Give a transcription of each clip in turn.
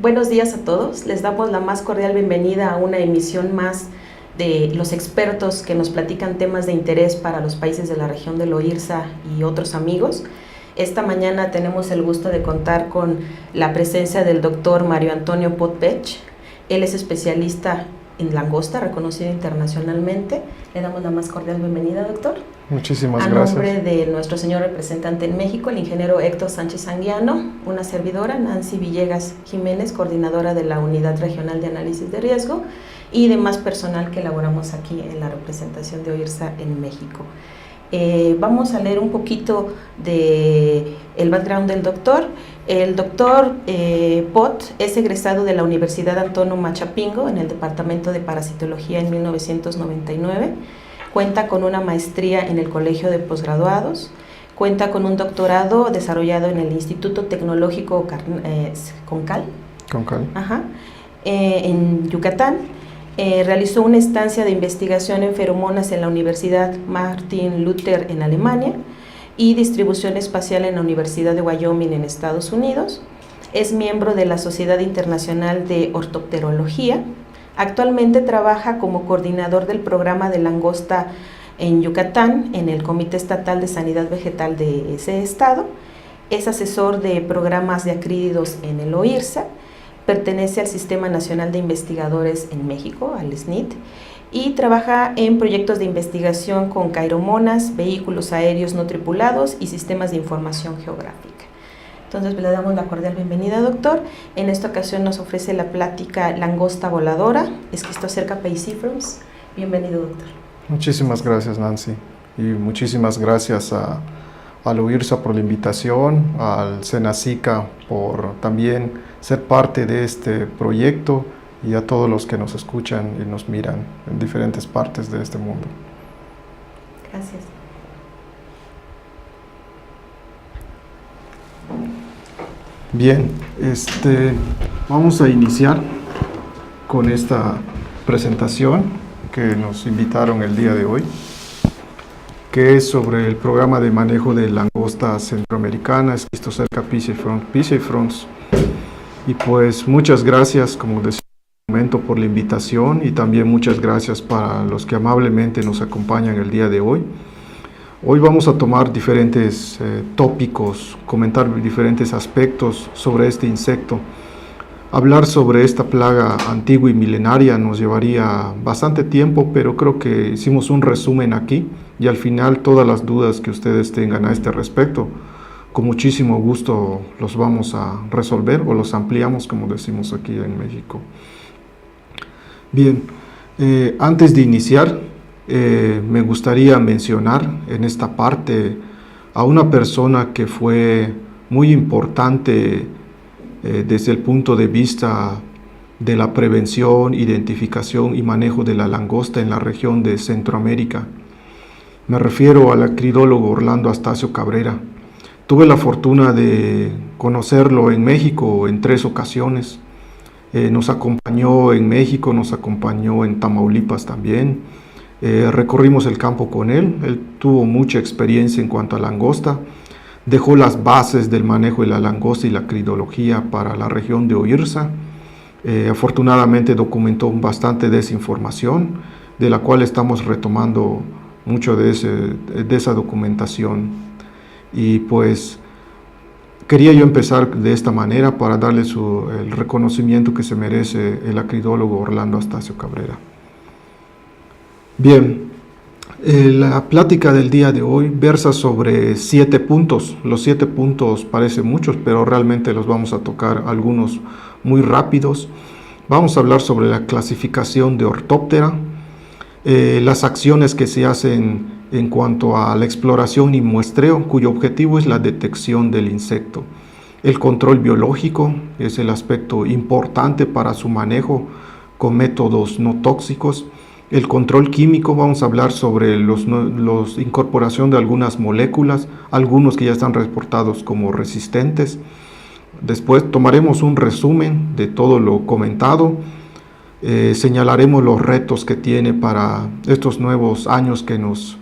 Buenos días a todos, les damos la más cordial bienvenida a una emisión más de los expertos que nos platican temas de interés para los países de la región del OIRSA y otros amigos. Esta mañana tenemos el gusto de contar con la presencia del doctor Mario Antonio Pot-Pech. Él es especialista en langosta, reconocido internacionalmente. Le damos la más cordial bienvenida, doctor. Muchísimas gracias. A nombre de nuestro señor representante en México, el ingeniero Héctor Sánchez Anguiano, una servidora, Nancy Villegas Jiménez, coordinadora de la Unidad Regional de Análisis de Riesgo, y demás personal que elaboramos aquí en la representación de OIRSA en México. Vamos a leer un poquito de el background del doctor. El doctor Pot es egresado de la Universidad Autónoma Chapingo en el Departamento de Parasitología en 1999. Cuenta con una maestría en el Colegio de Posgraduados. Cuenta con un doctorado desarrollado en el Instituto Tecnológico Concal. Ajá, en Yucatán. Realizó una estancia de investigación en feromonas en la Universidad Martin Luther en Alemania y distribución espacial en la Universidad de Wyoming en Estados Unidos. Es miembro de la Sociedad Internacional de Ortopterología. Actualmente trabaja como coordinador del programa de langosta en Yucatán en el Comité Estatal de Sanidad Vegetal de ese estado. Es asesor de programas de acrílidos en el OIRSA. Pertenece al Sistema Nacional de Investigadores en México, al SNIT, y trabaja en proyectos de investigación con cairomonas, vehículos aéreos no tripulados y sistemas de información geográfica. Entonces le damos la cordial bienvenida, doctor. En esta ocasión nos ofrece la plática Langosta Voladora, Schistocerca Paecifrons. Bienvenido, doctor. Muchísimas gracias, Nancy, y muchísimas gracias al OIRSA por la invitación, al Senacica por también ser parte de este proyecto, y a todos los que nos escuchan y nos miran en diferentes partes de este mundo. Gracias. Bien, vamos a iniciar con esta presentación que nos invitaron el día de hoy, que es sobre el programa de manejo de langosta centroamericana, Schistocerca Paecifrons. Y pues muchas gracias, como decía en un momento, por la invitación, y también muchas gracias para los que amablemente nos acompañan el día de hoy. Hoy vamos a tomar diferentes tópicos, comentar diferentes aspectos sobre este insecto. Hablar sobre esta plaga antigua y milenaria nos llevaría bastante tiempo, pero creo que hicimos un resumen aquí, y al final todas las dudas que ustedes tengan a este respecto, con muchísimo gusto los vamos a resolver, o los ampliamos, como decimos aquí en México. Bien, antes de iniciar, me gustaría mencionar en esta parte a una persona que fue muy importante desde el punto de vista de la prevención, identificación y manejo de la langosta en la región de Centroamérica. Me refiero al acridólogo Orlando Astacio Cabrera. Tuve la fortuna de conocerlo en México en 3 ocasiones. Nos acompañó en México, nos acompañó en Tamaulipas también. Recorrimos el campo con él. Él tuvo mucha experiencia en cuanto a langosta. Dejó las bases del manejo de la langosta y la acridología para la región de OIRSA. Afortunadamente documentó bastante de esa información, de la cual estamos retomando mucho de esa documentación. Y pues quería yo empezar de esta manera para darle el reconocimiento que se merece el acridólogo Orlando Astacio Cabrera. Bien, la plática del día de hoy versa sobre 7 puntos. Los 7 puntos parecen muchos, pero realmente los vamos a tocar algunos muy rápidos. Vamos a hablar sobre la clasificación de Orthoptera, las acciones que se hacen en cuanto a la exploración y muestreo, cuyo objetivo es la detección del insecto. El control biológico es el aspecto importante para su manejo con métodos no tóxicos. El control químico, vamos a hablar sobre la incorporación de algunas moléculas, algunos que ya están reportados como resistentes. Después tomaremos un resumen de todo lo comentado. Señalaremos los retos que tiene para estos nuevos años que nos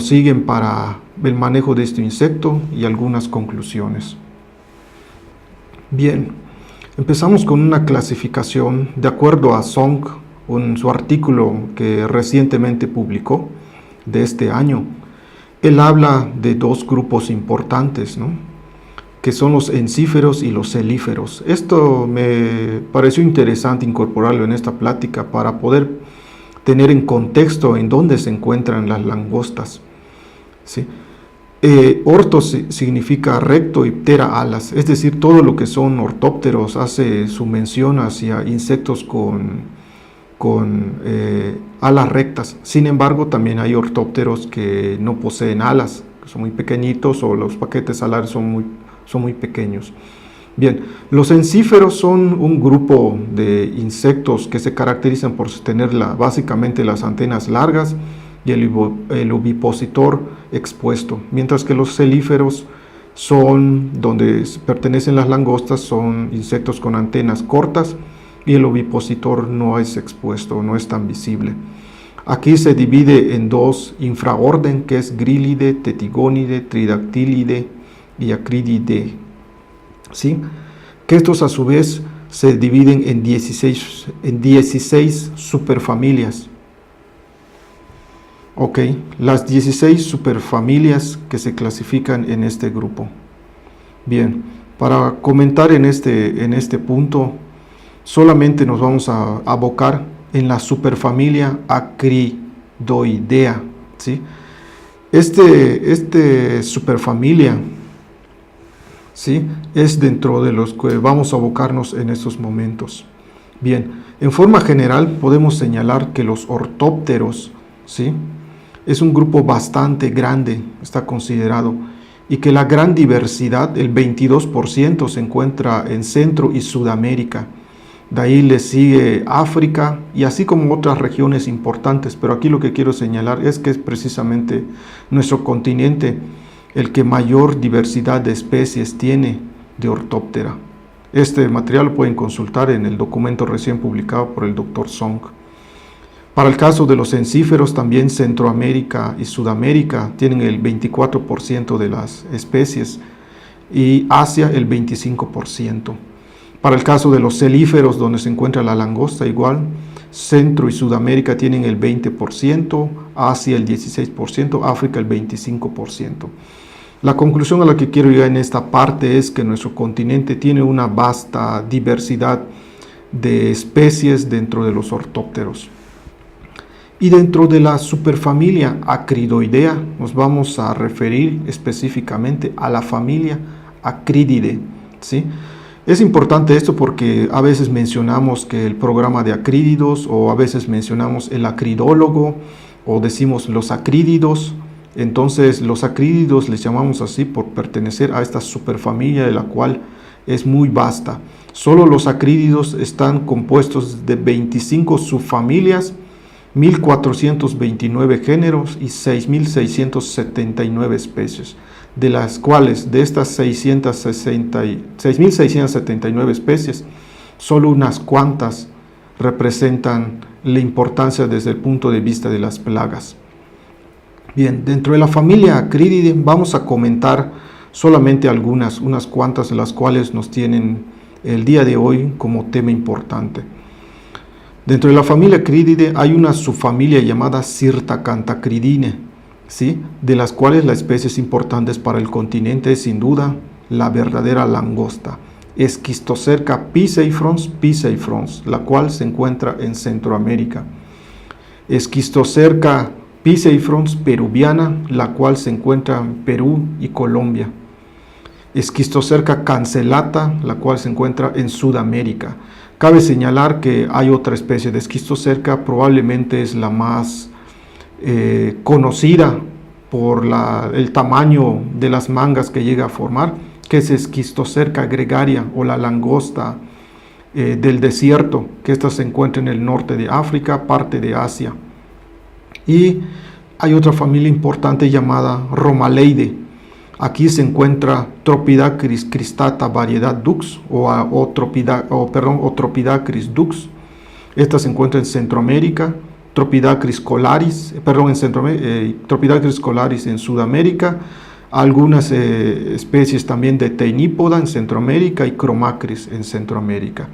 siguen para el manejo de este insecto y algunas conclusiones. Bien, Empezamos con una clasificación de acuerdo a Song en su artículo que recientemente publicó de este año. Él habla de dos grupos importantes, ¿no?, que son los encíferos y los celíferos. Esto me pareció interesante incorporarlo en esta plática para poder tener en contexto en dónde se encuentran las langostas, ¿sí? Orto significa recto y ptera alas, es decir, todo lo que son ortópteros hace su mención hacia insectos con alas rectas. Sin embargo, también hay ortópteros que no poseen alas, que son muy pequeñitos, o los paquetes alares son muy pequeños. Bien, los encíferos son un grupo de insectos que se caracterizan por tener básicamente las antenas largas y el ovipositor expuesto, mientras que los celíferos son donde pertenecen las langostas, son insectos con antenas cortas y el ovipositor no es expuesto, no es tan visible. Aquí se divide en dos infraorden, que es Grylidae, Tetigonidae, Tridactylidae y Acrididae, ¿sí? Que estos a su vez se dividen en 16 superfamilias. Ok, las 16 superfamilias que se clasifican en este grupo. Bien, para comentar en este punto, solamente nos vamos a abocar en la superfamilia Acridoidea, ¿sí? Este superfamilia, ¿sí?, es dentro de los que vamos a abocarnos en estos momentos. Bien, en forma general podemos señalar que los ortópteros, ¿sí?, es un grupo bastante grande, está considerado, y que la gran diversidad, el 22%, se encuentra en Centro y Sudamérica. De ahí le sigue África y así como otras regiones importantes, pero aquí lo que quiero señalar es que es precisamente nuestro continente el que mayor diversidad de especies tiene de ortóptera. Este material lo pueden consultar en el documento recién publicado por el Dr. Song. Para el caso de los encíferos, también Centroamérica y Sudamérica tienen el 24% de las especies y Asia el 25%. Para el caso de los celíferos, donde se encuentra la langosta, igual, Centro y Sudamérica tienen el 20%, Asia el 16%, África el 25%. La conclusión a la que quiero llegar en esta parte es que nuestro continente tiene una vasta diversidad de especies dentro de los ortópteros. Y dentro de la superfamilia Acridoidea nos vamos a referir específicamente a la familia Acrididae, ¿sí? Es importante esto porque a veces mencionamos que el programa de acrídidos, o a veces mencionamos el acridólogo, o decimos los acrídidos. Entonces los acrídidos les llamamos así por pertenecer a esta superfamilia, de la cual es muy vasta. Solo los acrídidos están compuestos de 25 subfamilias, 1.429 géneros y 6.679 especies, de las cuales de estas 6.679 especies, solo unas cuantas representan la importancia desde el punto de vista de las plagas. Bien, dentro de la familia Acrididae vamos a comentar solamente unas cuantas de las cuales nos tienen el día de hoy como tema importante. Dentro de la familia Acrididae hay una subfamilia llamada Syrtacanthacrididae, ¿sí?, de las cuales la especie importante para el continente es sin duda la verdadera langosta, Esquistocerca pisciformes, la cual se encuentra en Centroamérica. Esquistocerca pisciformes peruviana, la cual se encuentra en Perú y Colombia. Esquistocerca cancellata, la cual se encuentra en Sudamérica. Cabe señalar que hay otra especie de esquistocerca, probablemente es la más conocida por el tamaño de las mangas que llega a formar, que es Esquistocerca gregaria, o la langosta del desierto, que esta se encuentra en el norte de África, parte de Asia. Y hay otra familia importante llamada Romaleidae. Aquí se encuentra Tropidacris cristata variedad Dux o Tropidacris dux. Esta se encuentra en Centroamérica, Tropidacris colaris en Sudamérica, algunas especies también de Teinípoda en Centroamérica y Cromacris en Centroamérica.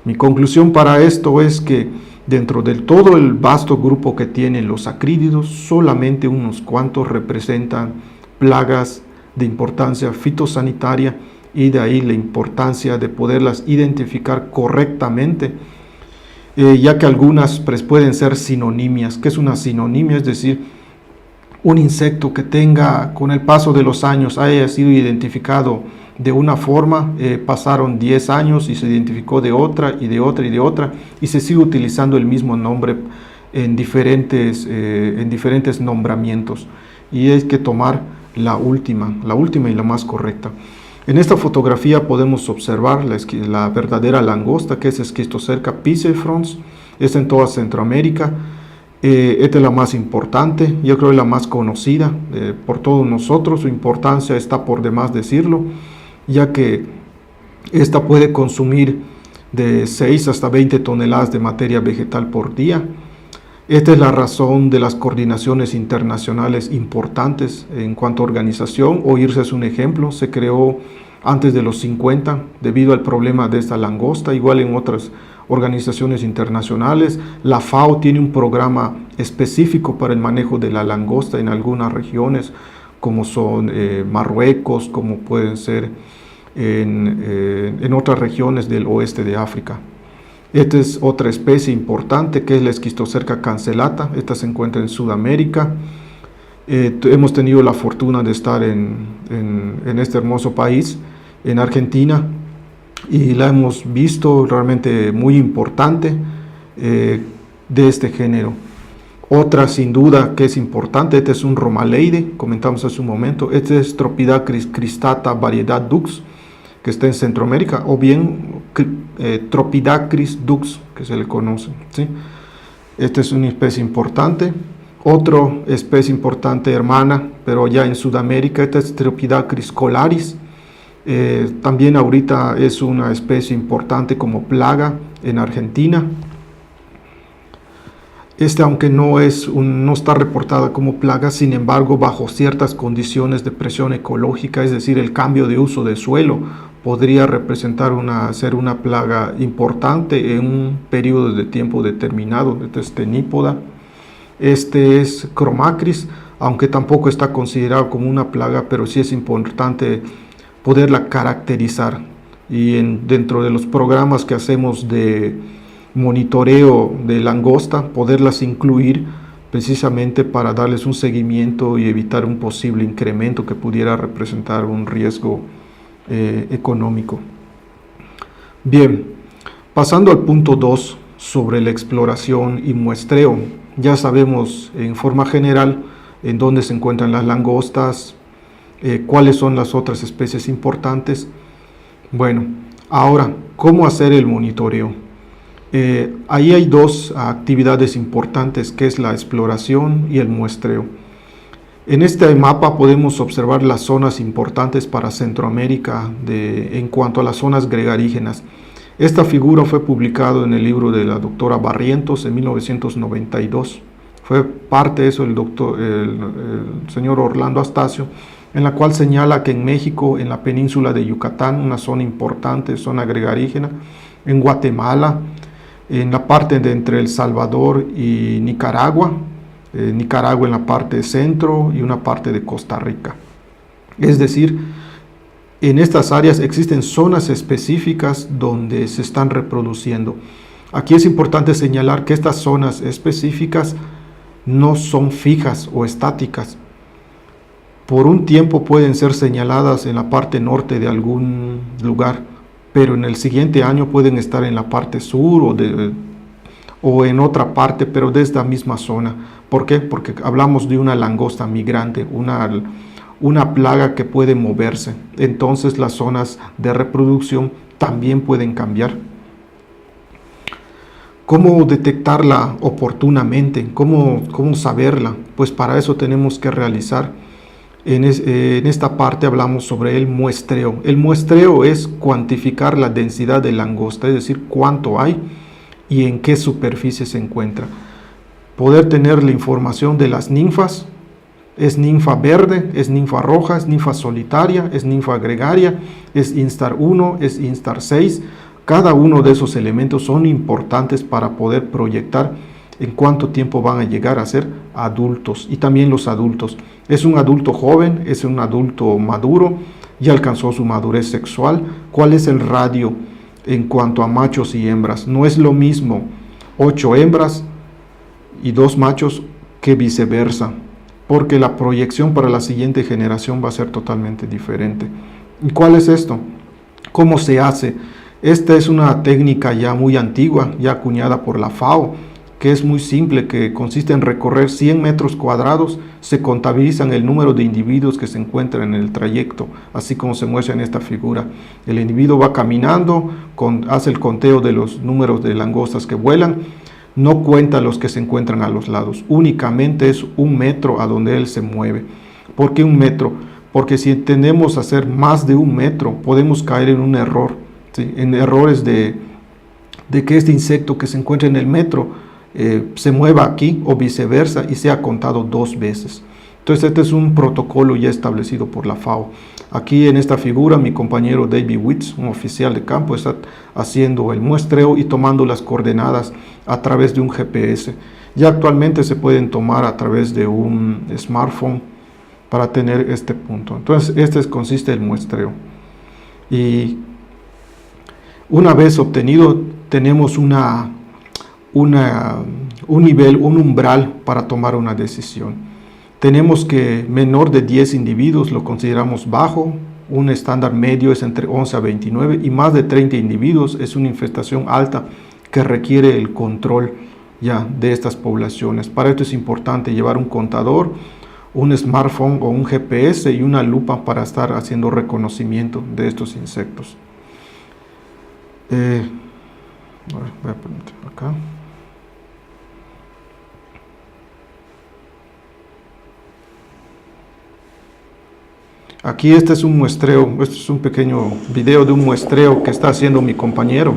Mi conclusión para esto es que dentro de todo el vasto grupo que tienen los acrídeos, solamente unos cuantos representan plagas de importancia fitosanitaria, y de ahí la importancia de poderlas identificar correctamente, ya que algunas pueden ser sinonimias. ¿Qué es una sinonimia? Es decir, un insecto que tenga, con el paso de los años, haya sido identificado de una forma, pasaron 10 años y se identificó de otra y de otra y de otra, y se sigue utilizando el mismo nombre en diferentes nombramientos, y hay que tomar la última y la más correcta. En esta fotografía podemos observar la verdadera langosta, que es Schistocerca piscifrons. Es en toda Centroamérica. Esta es la más importante, yo creo que la más conocida por todos nosotros. Su importancia está por demás decirlo, ya que esta puede consumir de 6 hasta 20 toneladas de materia vegetal por día. Esta es la razón de las coordinaciones internacionales importantes en cuanto a organización. OIRSE es un ejemplo, se creó antes de los 50 debido al problema de esta langosta, igual en otras organizaciones internacionales. La FAO tiene un programa específico para el manejo de la langosta en algunas regiones, como son Marruecos, como pueden ser en otras regiones del oeste de África. Esta es otra especie importante, que es la Schistocerca cancellata. Esta se encuentra en Sudamérica. Hemos tenido la fortuna de estar en este hermoso país, en Argentina, y la hemos visto realmente muy importante de este género. Otra sin duda que es importante, este es un Romaleide, comentamos hace un momento. Este es Tropidacris cristata variedad dux, que está en Centroamérica, o bien Tropidacris dux, que se le conoce, ¿sí? Esta es una especie importante. Otra especie importante hermana, pero ya en Sudamérica, esta es Tropidacris colaris. También ahorita es una especie importante como plaga en Argentina. Aunque no está reportada como plaga, sin embargo, bajo ciertas condiciones de presión ecológica, es decir, el cambio de uso de suelo, podría representar ser una plaga importante en un periodo de tiempo determinado. Este es Teinípoda. Este es Cromacris, aunque tampoco está considerado como una plaga, pero sí es importante poderla caracterizar. Y dentro de los programas que hacemos de monitoreo de langosta, poderlas incluir precisamente para darles un seguimiento y evitar un posible incremento que pudiera representar un riesgo económico. Bien, pasando al punto 2 sobre la exploración y muestreo. Ya sabemos en forma general en dónde se encuentran las langostas, cuáles son las otras especies importantes. Bueno, ahora, ¿cómo hacer el monitoreo? Ahí hay dos actividades importantes, que es la exploración y el muestreo. En este mapa podemos observar las zonas importantes para Centroamérica en cuanto a las zonas gregarígenas. Esta figura fue publicada en el libro de la doctora Barrientos en 1992. Fue parte de eso el señor Orlando Astacio, en la cual señala que en México, en la península de Yucatán, una zona importante, zona gregarígena, en Guatemala, en la parte de entre El Salvador y Nicaragua, Nicaragua en la parte centro y una parte de Costa Rica. Es decir, en estas áreas existen zonas específicas donde se están reproduciendo. Aquí es importante señalar que estas zonas específicas no son fijas o estáticas. Por un tiempo pueden ser señaladas en la parte norte de algún lugar, pero en el siguiente año pueden estar en la parte sur o en otra parte, pero de esta misma zona. ¿Por qué? Porque hablamos de una langosta migrante, una plaga que puede moverse. Entonces las zonas de reproducción también pueden cambiar. ¿Cómo detectarla oportunamente? ¿Cómo saberla? Pues para eso tenemos que realizar. En esta parte hablamos sobre el muestreo. El muestreo es cuantificar la densidad de langosta, es decir, cuánto hay y en qué superficie se encuentra. Poder tener la información de las ninfas, es ninfa verde, es ninfa roja, es ninfa solitaria, es ninfa gregaria, es instar 1, es instar 6. Cada uno de esos elementos son importantes para poder proyectar en cuánto tiempo van a llegar a ser adultos, y también los adultos. Es un adulto joven, es un adulto maduro, ya alcanzó su madurez sexual. ¿Cuál es el radio en cuanto a machos y hembras? No es lo mismo 8 hembras y 2 machos que viceversa, porque la proyección para la siguiente generación va a ser totalmente diferente. ¿Y cuál es esto? ¿Cómo se hace? Esta es una técnica ya muy antigua, ya acuñada por la FAO, que es muy simple, que consiste en recorrer 100 metros cuadrados, se contabilizan el número de individuos que se encuentran en el trayecto, así como se muestra en esta figura. El individuo va caminando, hace el conteo de los números de langostas que vuelan, no cuenta los que se encuentran a los lados, únicamente es 1 metro a donde él se mueve. ¿Por qué 1 metro? Porque si tendemos a hacer más de 1 metro, podemos caer en un error, ¿sí? En errores de que este insecto que se encuentra en el metro se mueva aquí o viceversa y sea contado 2 veces. Entonces este es un protocolo ya establecido por la FAO. Aquí en esta figura mi compañero David Witts, un oficial de campo, está haciendo el muestreo y tomando las coordenadas a través de un GPS. Ya actualmente se pueden tomar a través de un smartphone para tener este punto. Entonces este consiste el muestreo. Y una vez obtenido, tenemos un nivel, un umbral para tomar una decisión. Tenemos que menor de 10 individuos lo consideramos bajo, un estándar medio es entre 11 a 29 y más de 30 individuos es una infestación alta que requiere el control ya de estas poblaciones. Para esto es importante llevar un contador, un smartphone o un GPS y una lupa para estar haciendo reconocimiento de estos insectos. Voy a poner acá. Aquí este es un muestreo, este es un pequeño video de un muestreo que está haciendo mi compañero.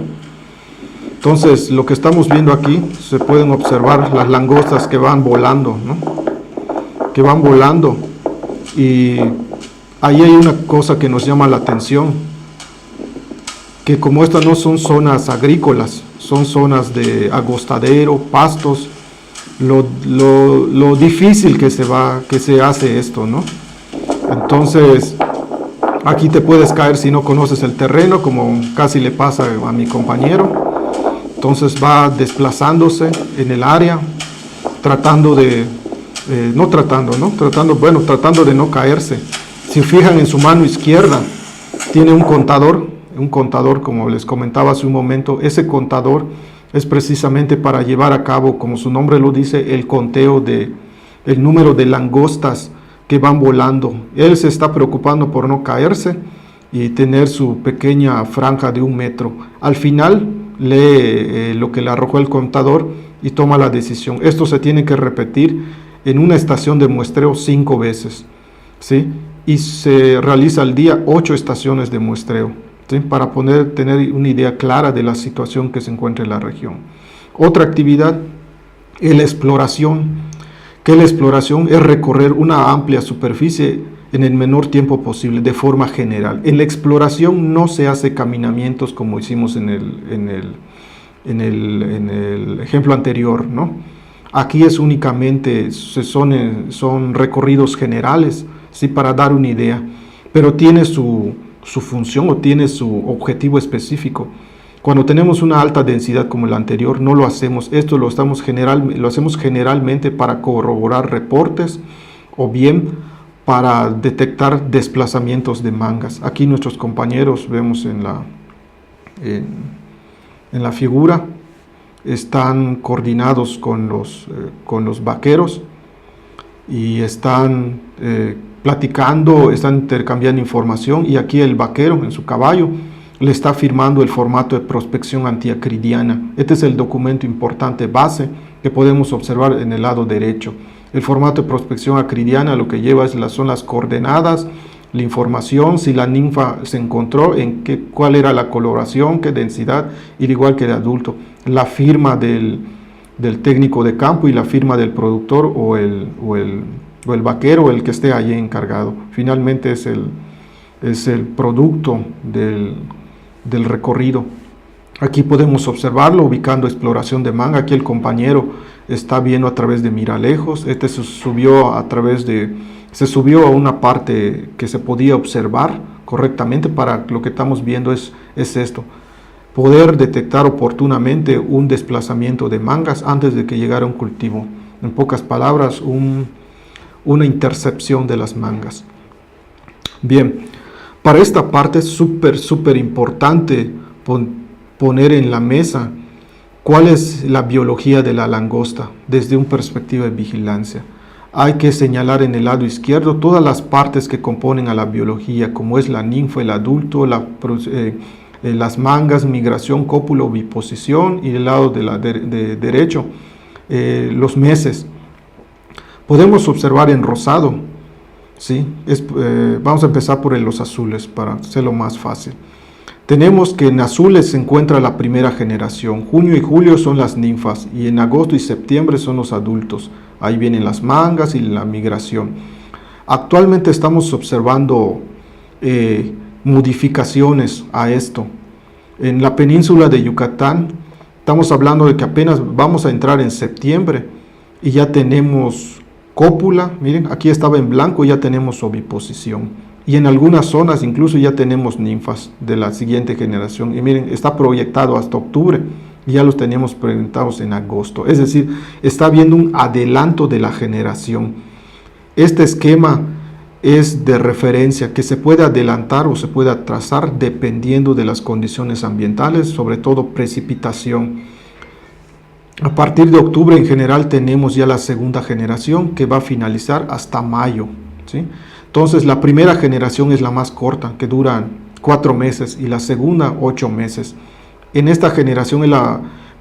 Entonces lo que estamos viendo aquí, se pueden observar las langostas que van volando, ¿no? Que van volando, y ahí hay una cosa que nos llama la atención, que como estas no son zonas agrícolas, son zonas de agostadero, pastos, lo difícil que se hace esto, ¿no? Entonces, aquí te puedes caer si no conoces el terreno, como casi le pasa a mi compañero. Entonces va desplazándose en el área, tratando de no caerse. Si fijan en su mano izquierda, tiene un contador, como les comentaba hace un momento. Ese contador es precisamente para llevar a cabo, como su nombre lo dice, el conteo del número de langostas que van volando. Él se está preocupando por no caerse y tener su pequeña franja de 1 metro. Al final lee lo que le arrojó el contador y toma la decisión. Esto se tiene que repetir en una estación de muestreo 5 veces, ¿sí? Y se realiza al día 8 estaciones de muestreo, ¿sí? Para tener una idea clara de la situación que se encuentra en la región. Otra actividad es la exploración, que la exploración es recorrer una amplia superficie en el menor tiempo posible, de forma general. En la exploración no se hace caminamientos como hicimos en el ejemplo anterior, ¿no? Aquí es únicamente, son recorridos generales, ¿sí? Para dar una idea, pero tiene su función o tiene su objetivo específico. Cuando tenemos una alta densidad como el anterior, no lo hacemos. Esto lo hacemos generalmente para corroborar reportes o bien para detectar desplazamientos de mangas. Aquí nuestros compañeros, vemos en la figura, están coordinados con los vaqueros y están platicando, están intercambiando información, y aquí el vaquero en su caballo le está firmando el formato de prospección antiacridiana. Este es el documento importante base que podemos observar en el lado derecho. El formato de prospección acridiana lo que lleva son las coordenadas, la información, si la ninfa se encontró, cuál era la coloración, qué densidad, y igual que el adulto, la firma del técnico de campo y la firma del productor o el o el vaquero el que esté allí encargado. Finalmente es el producto del recorrido. Aquí podemos observarlo ubicando exploración de manga. Aquí el compañero está viendo a través de miralejos. Este se subió a una parte que se podía observar correctamente. Para lo que estamos viendo es esto: poder detectar oportunamente un desplazamiento de mangas antes de que llegara un cultivo. En pocas palabras, una intercepción de las mangas. Bien, para esta parte es súper importante poner en la mesa cuál es la biología de la langosta desde una perspectiva de vigilancia. Hay que señalar en el lado izquierdo todas las partes que componen a la biología, como es la ninfa, el adulto, las mangas, migración, cópula, oviposición, y el lado de derecho, los meses. Podemos observar en rosado, ¿sí? Vamos a empezar por los azules para hacerlo más fácil. Tenemos que en azules se encuentra la primera generación. Junio y julio son las ninfas y en agosto y septiembre son los adultos. Ahí vienen las mangas y la migración. Actualmente estamos observando modificaciones a esto. En la península de Yucatán estamos hablando de que apenas vamos a entrar en septiembre y ya tenemos cópula. Miren, aquí estaba en blanco, ya tenemos oviposición. Y en algunas zonas incluso ya tenemos ninfas de la siguiente generación. Y miren, está proyectado hasta octubre y ya los teníamos proyectados en agosto. Es decir, está habiendo un adelanto de la generación. Este esquema es de referencia que se puede adelantar o se puede atrasar dependiendo de las condiciones ambientales, sobre todo precipitación. A partir de octubre en general tenemos ya la segunda generación que va a finalizar hasta mayo, ¿sí? Entonces la primera generación es la más corta, que dura 4 meses, y la segunda 8 meses. En esta generación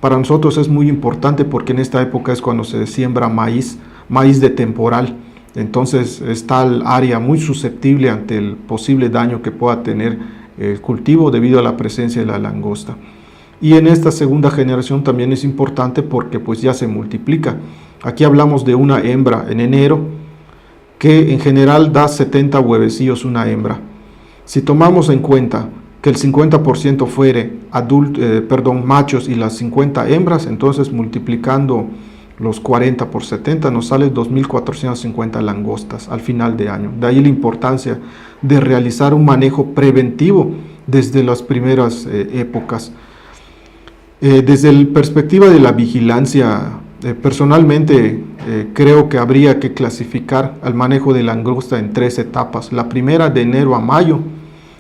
para nosotros es muy importante porque en esta época es cuando se siembra maíz de temporal. Entonces está el área muy susceptible ante el posible daño que pueda tener el cultivo debido a la presencia de la langosta. Y en esta segunda generación también es importante porque pues ya se multiplica. Aquí hablamos de una hembra en enero, que en general da 70 huevecillos una hembra. Si tomamos en cuenta que el 50% fuere machos y las 50 hembras, entonces multiplicando los 40 por 70 nos sale 2.450 langostas al final de año. De ahí la importancia de realizar un manejo preventivo desde las primeras épocas. Desde la perspectiva de la vigilancia, personalmente creo que habría que clasificar al manejo de langosta en 3 etapas. La primera de enero a mayo,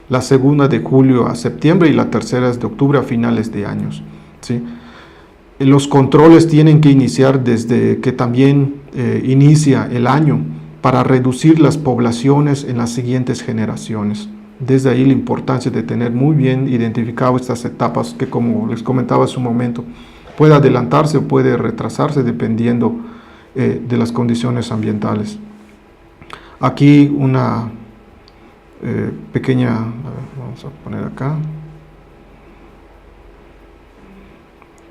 la segunda de julio a septiembre y la tercera es de octubre a finales de años, ¿sí? Los controles tienen que iniciar desde que también inicia el año para reducir las poblaciones en las siguientes generaciones. Desde ahí la importancia de tener muy bien identificado estas etapas que, como les comentaba hace un momento, puede adelantarse o puede retrasarse dependiendo de las condiciones ambientales. Aquí una pequeña, vamos a poner acá,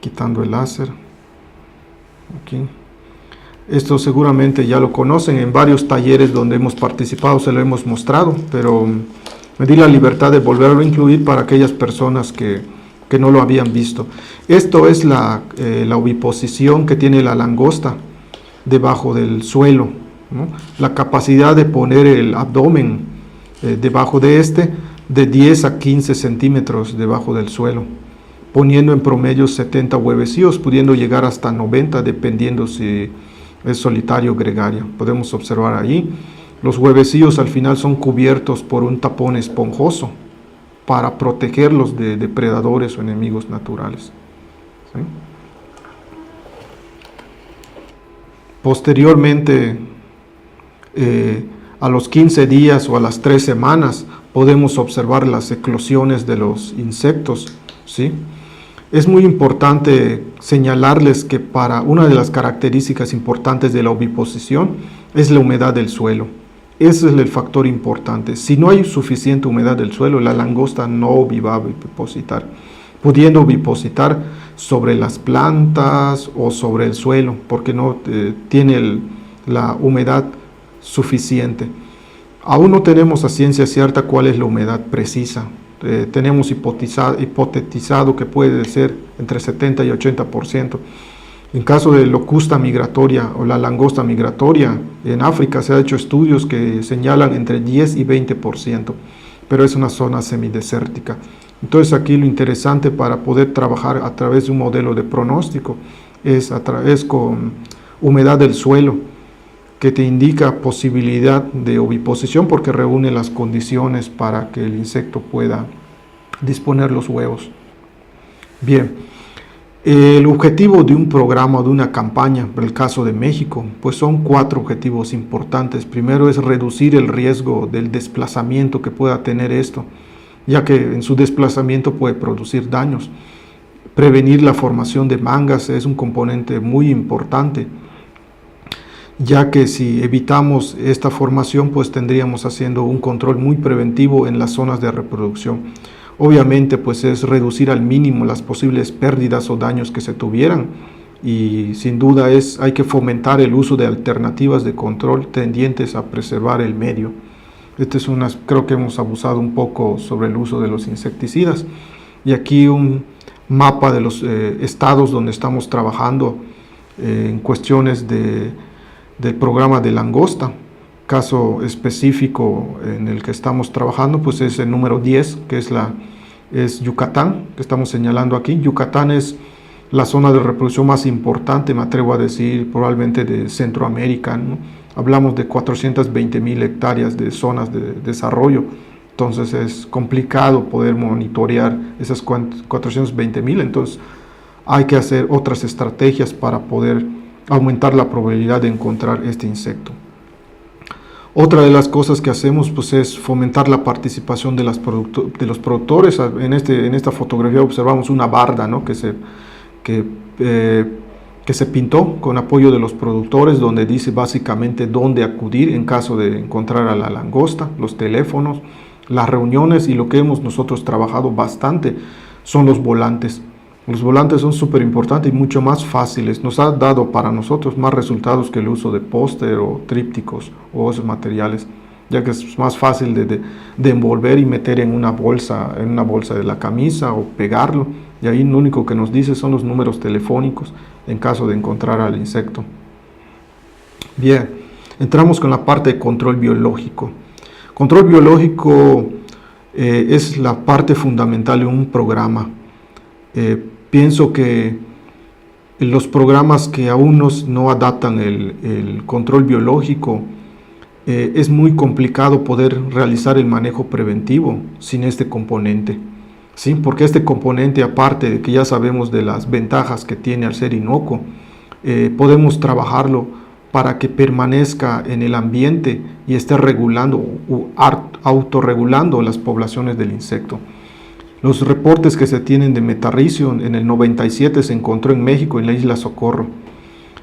quitando el láser. Aquí. Esto seguramente ya lo conocen, en varios talleres donde hemos participado se lo hemos mostrado, pero me di la libertad de volverlo a incluir para aquellas personas que no lo habían visto. Esto es la oviposición que tiene la langosta debajo del suelo, ¿no? La capacidad de poner el abdomen debajo de de 10 a 15 centímetros debajo del suelo, poniendo en promedio 70 huevecillos, pudiendo llegar hasta 90 dependiendo si es solitario o gregario. Podemos observar ahí, los huevecillos al final son cubiertos por un tapón esponjoso para protegerlos de depredadores o enemigos naturales, ¿sí? Posteriormente, a los 15 días o a las 3 semanas, podemos observar las eclosiones de los insectos, ¿sí? Es muy importante señalarles que para una de las características importantes de la oviposición es la humedad del suelo. Ese es el factor importante. Si no hay suficiente humedad del suelo, la langosta no va a ovipositar, pudiendo ovipositar sobre las plantas o sobre el suelo, porque no tiene la humedad suficiente. Aún no tenemos a ciencia cierta cuál es la humedad precisa. Tenemos hipotetizado que puede ser entre 70 y 80%. En caso de locusta migratoria o la langosta migratoria, en África se han hecho estudios que señalan entre 10 y 20%, pero es una zona semidesértica. Entonces aquí lo interesante para poder trabajar a través de un modelo de pronóstico es con humedad del suelo, que te indica posibilidad de oviposición porque reúne las condiciones para que el insecto pueda disponer los huevos. Bien. El objetivo de un programa, de una campaña, en el caso de México, pues son 4 objetivos importantes. Primero es reducir el riesgo del desplazamiento que pueda tener esto, ya que en su desplazamiento puede producir daños. Prevenir la formación de mangas es un componente muy importante, ya que si evitamos esta formación, pues tendríamos haciendo un control muy preventivo en las zonas de reproducción. Obviamente, pues es reducir al mínimo las posibles pérdidas o daños que se tuvieran, y sin duda hay que fomentar el uso de alternativas de control tendientes a preservar el medio. Creo que hemos abusado un poco sobre el uso de los insecticidas, y aquí un mapa de los estados donde estamos trabajando en cuestiones del programa de langosta. Caso específico en el que estamos trabajando, pues es el número 10, que es Yucatán, que estamos señalando aquí. Yucatán es la zona de reproducción más importante, me atrevo a decir, probablemente de Centroamérica, ¿no? Hablamos de 420,000 hectáreas de zonas de desarrollo, entonces es complicado poder monitorear esas 420,000, entonces hay que hacer otras estrategias para poder aumentar la probabilidad de encontrar este insecto. Otra de las cosas que hacemos, pues, es fomentar la participación de los productores. En esta fotografía observamos una barda, ¿no?, que se pintó con apoyo de los productores, donde dice básicamente dónde acudir en caso de encontrar a la langosta, los teléfonos, las reuniones, y lo que hemos nosotros trabajado bastante son los volantes. Los volantes son súper importantes y mucho más fáciles. Nos ha dado para nosotros más resultados que el uso de póster o trípticos o esos materiales, ya que es más fácil de envolver y meter en una bolsa de la camisa o pegarlo. Y ahí lo único que nos dice son los números telefónicos en caso de encontrar al insecto. Bien, entramos con la parte de control biológico. Control biológico es la parte fundamental de un programa. Pienso que los programas que aún no adaptan el control biológico, es muy complicado poder realizar el manejo preventivo sin este componente, ¿sí? Porque este componente, aparte de que ya sabemos de las ventajas que tiene al ser inocuo, podemos trabajarlo para que permanezca en el ambiente y esté regulando o autorregulando las poblaciones del insecto. Los reportes que se tienen de metarricio, en el 97 se encontró en México, en la isla Socorro,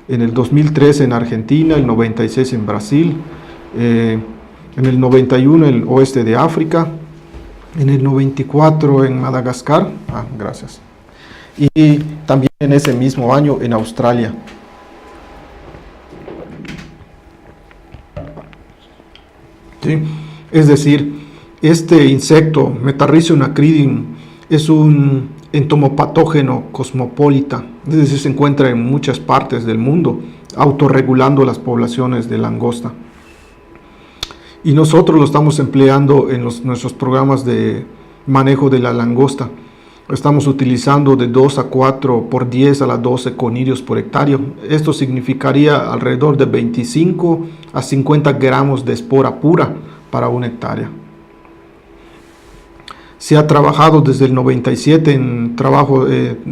en el 2003 en Argentina, el 96 en Brasil, en el 91 en el oeste de África, en el 94 en Madagascar, gracias, y también en ese mismo año en Australia. ¿Sí? Es decir, este insecto, Metarrhizium acridum, es un entomopatógeno cosmopolita, es decir, se encuentra en muchas partes del mundo, autorregulando las poblaciones de langosta. Y nosotros lo estamos empleando en nuestros programas de manejo de la langosta. Estamos utilizando de 2 a 4 por 10 a la 12 conirios por hectárea. Esto significaría alrededor de 25 a 50 gramos de espora pura para una hectárea. Se ha trabajado desde el 97 en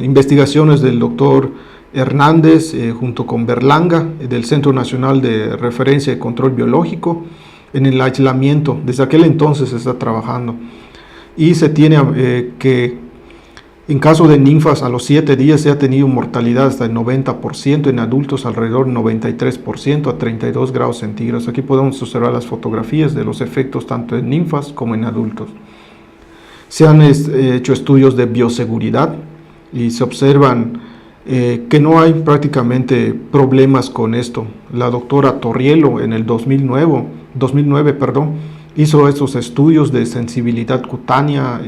investigaciones del doctor Hernández junto con Berlanga del Centro Nacional de Referencia y Control Biológico en el aislamiento. Desde aquel entonces se está trabajando y se tiene que en caso de ninfas a los 7 días se ha tenido mortalidad hasta el 90%, en adultos alrededor del 93% a 32 grados centígrados. Aquí podemos observar las fotografías de los efectos tanto en ninfas como en adultos. Se han hecho estudios de bioseguridad y se observan que no hay prácticamente problemas con esto. La doctora Torriello en el 2009, hizo estos estudios de sensibilidad cutánea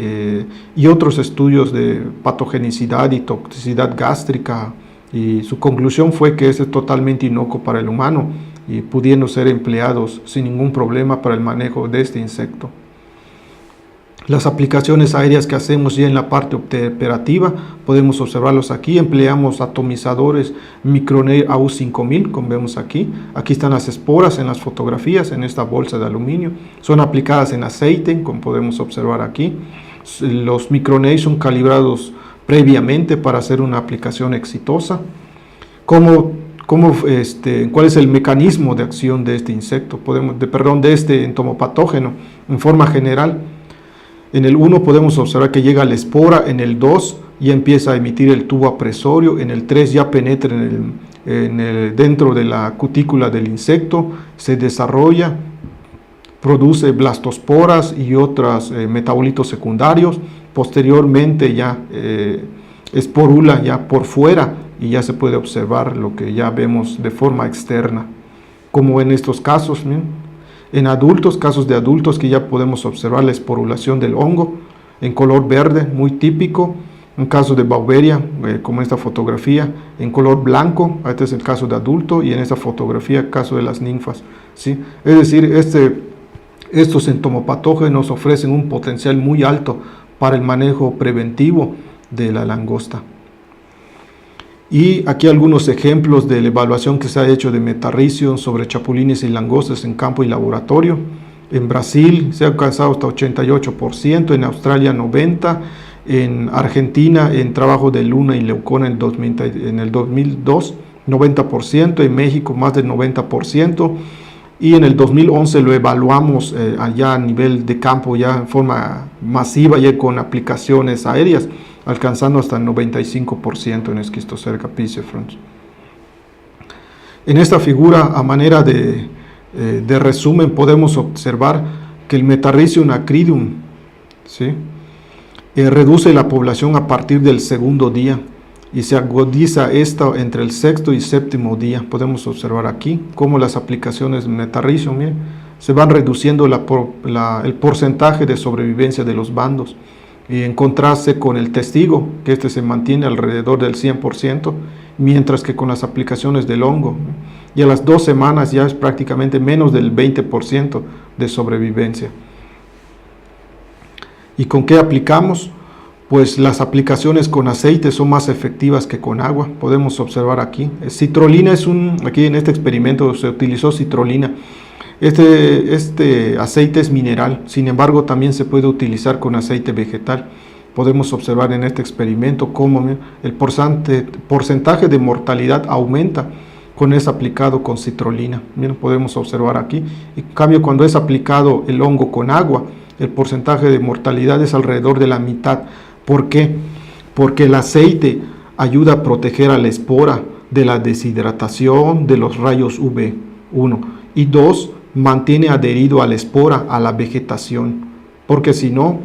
y otros estudios de patogenicidad y toxicidad gástrica, y su conclusión fue que es totalmente inocuo para el humano y pudiendo ser empleados sin ningún problema para el manejo de este insecto. Las aplicaciones aéreas que hacemos ya en la parte operativa, podemos observarlos aquí. Empleamos atomizadores Micronair AU5000, como vemos aquí. Aquí están las esporas en las fotografías, en esta bolsa de aluminio. Son aplicadas en aceite, como podemos observar aquí. Los Micronair son calibrados previamente para hacer una aplicación exitosa. ¿Cuál es el mecanismo de acción de este insecto? De este entomopatógeno en forma general. En el 1 podemos observar que llega la espora, en el 2 ya empieza a emitir el tubo apresorio, en el 3 ya penetra dentro de la cutícula del insecto, se desarrolla, produce blastosporas y otros metabolitos secundarios. Posteriormente ya esporula ya por fuera y ya se puede observar lo que ya vemos de forma externa, como en estos casos, ¿bien? En adultos, casos de adultos que ya podemos observar la esporulación del hongo en color verde, muy típico. Un caso de Bauveria, como esta fotografía, en color blanco, este es el caso de adulto, y en esta fotografía el caso de las ninfas, ¿sí? Es decir, estos entomopatógenos ofrecen un potencial muy alto para el manejo preventivo de la langosta. Y aquí algunos ejemplos de la evaluación que se ha hecho de metarricium sobre chapulines y langostas en campo y laboratorio. En Brasil se ha alcanzado hasta 88%, en Australia 90%, en Argentina en trabajo de Luna y Leucona en el 2002 90%, en México más del 90%, y en el 2011 lo evaluamos allá a nivel de campo, ya en forma masiva, ya con aplicaciones aéreas, alcanzando hasta el 95% en Schistocerca piscifrons. En esta figura, a manera de resumen, podemos observar que el Metarricium acridum, ¿sí? Reduce la población a partir del segundo día y se agudiza esta entre el sexto y séptimo día. Podemos observar aquí cómo las aplicaciones de Metarricium se van reduciendo el porcentaje de sobrevivencia de los bandos, y en contraste con el testigo, que se mantiene alrededor del 100%, mientras que con las aplicaciones del hongo, y a las 2 semanas ya es prácticamente menos del 20% de sobrevivencia. ¿Y con qué aplicamos? Pues las aplicaciones con aceite son más efectivas que con agua. Podemos observar aquí. Citrulina aquí en este experimento se utilizó citrulina. Este aceite es mineral, sin embargo también se puede utilizar con aceite vegetal. Podemos observar en este experimento cómo el porcentaje de mortalidad aumenta cuando es aplicado con citrulina. Miren, podemos observar aquí. En cambio, cuando es aplicado el hongo con agua, el porcentaje de mortalidad es alrededor de la mitad. ¿Por qué? Porque el aceite ayuda a proteger a la espora de la deshidratación, de los rayos UV, 1. Y 2, mantiene adherido a la espora, a la vegetación, porque si no,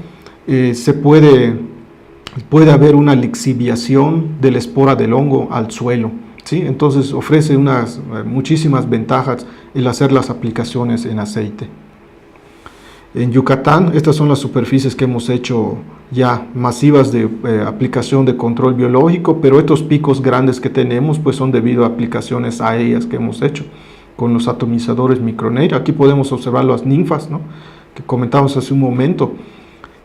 puede haber una lixiviación de la espora del hongo al suelo, ¿sí? Entonces ofrece muchísimas ventajas el hacer las aplicaciones en aceite. En Yucatán, estas son las superficies que hemos hecho ya masivas de aplicación de control biológico, pero estos picos grandes que tenemos pues son debido a aplicaciones aéreas que hemos hecho con los atomizadores Micronair. Aquí podemos observar las ninfas, ¿no?, que comentamos hace un momento,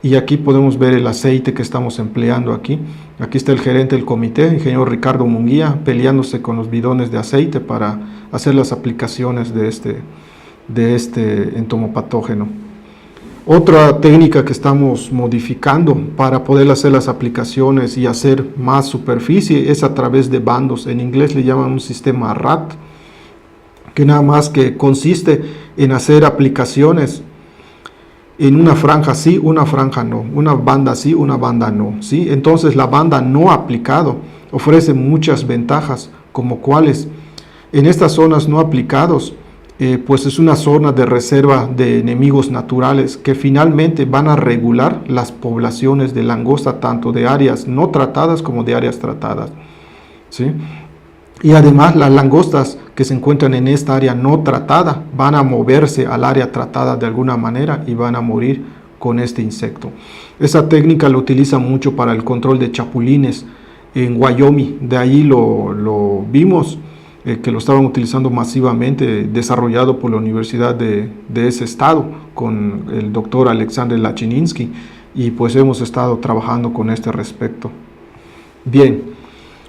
y aquí podemos ver el aceite que estamos empleando aquí. Aquí está el gerente del comité, el ingeniero Ricardo Munguía, peleándose con los bidones de aceite para hacer las aplicaciones de este entomopatógeno. Otra técnica que estamos modificando para poder hacer las aplicaciones y hacer más superficie es a través de bandos. En inglés le llaman un sistema RAT, que nada más que consiste en hacer aplicaciones en una franja sí, una franja no, una banda sí, una banda no, ¿sí? Entonces la banda no aplicado ofrece muchas ventajas, como cuáles. En estas zonas no aplicados, pues es una zona de reserva de enemigos naturales que finalmente van a regular las poblaciones de langosta, tanto de áreas no tratadas como de áreas tratadas. ¿sí? Y además las langostas que se encuentran en esta área no tratada van a moverse al área tratada de alguna manera y van a morir con este insecto. Esa técnica la utilizan mucho para el control de chapulines en Wyoming. De ahí lo vimos, que lo estaban utilizando masivamente, desarrollado por la Universidad de ese estado con el doctor Alexander Lachininsky, y pues hemos estado trabajando con este respecto. Bien,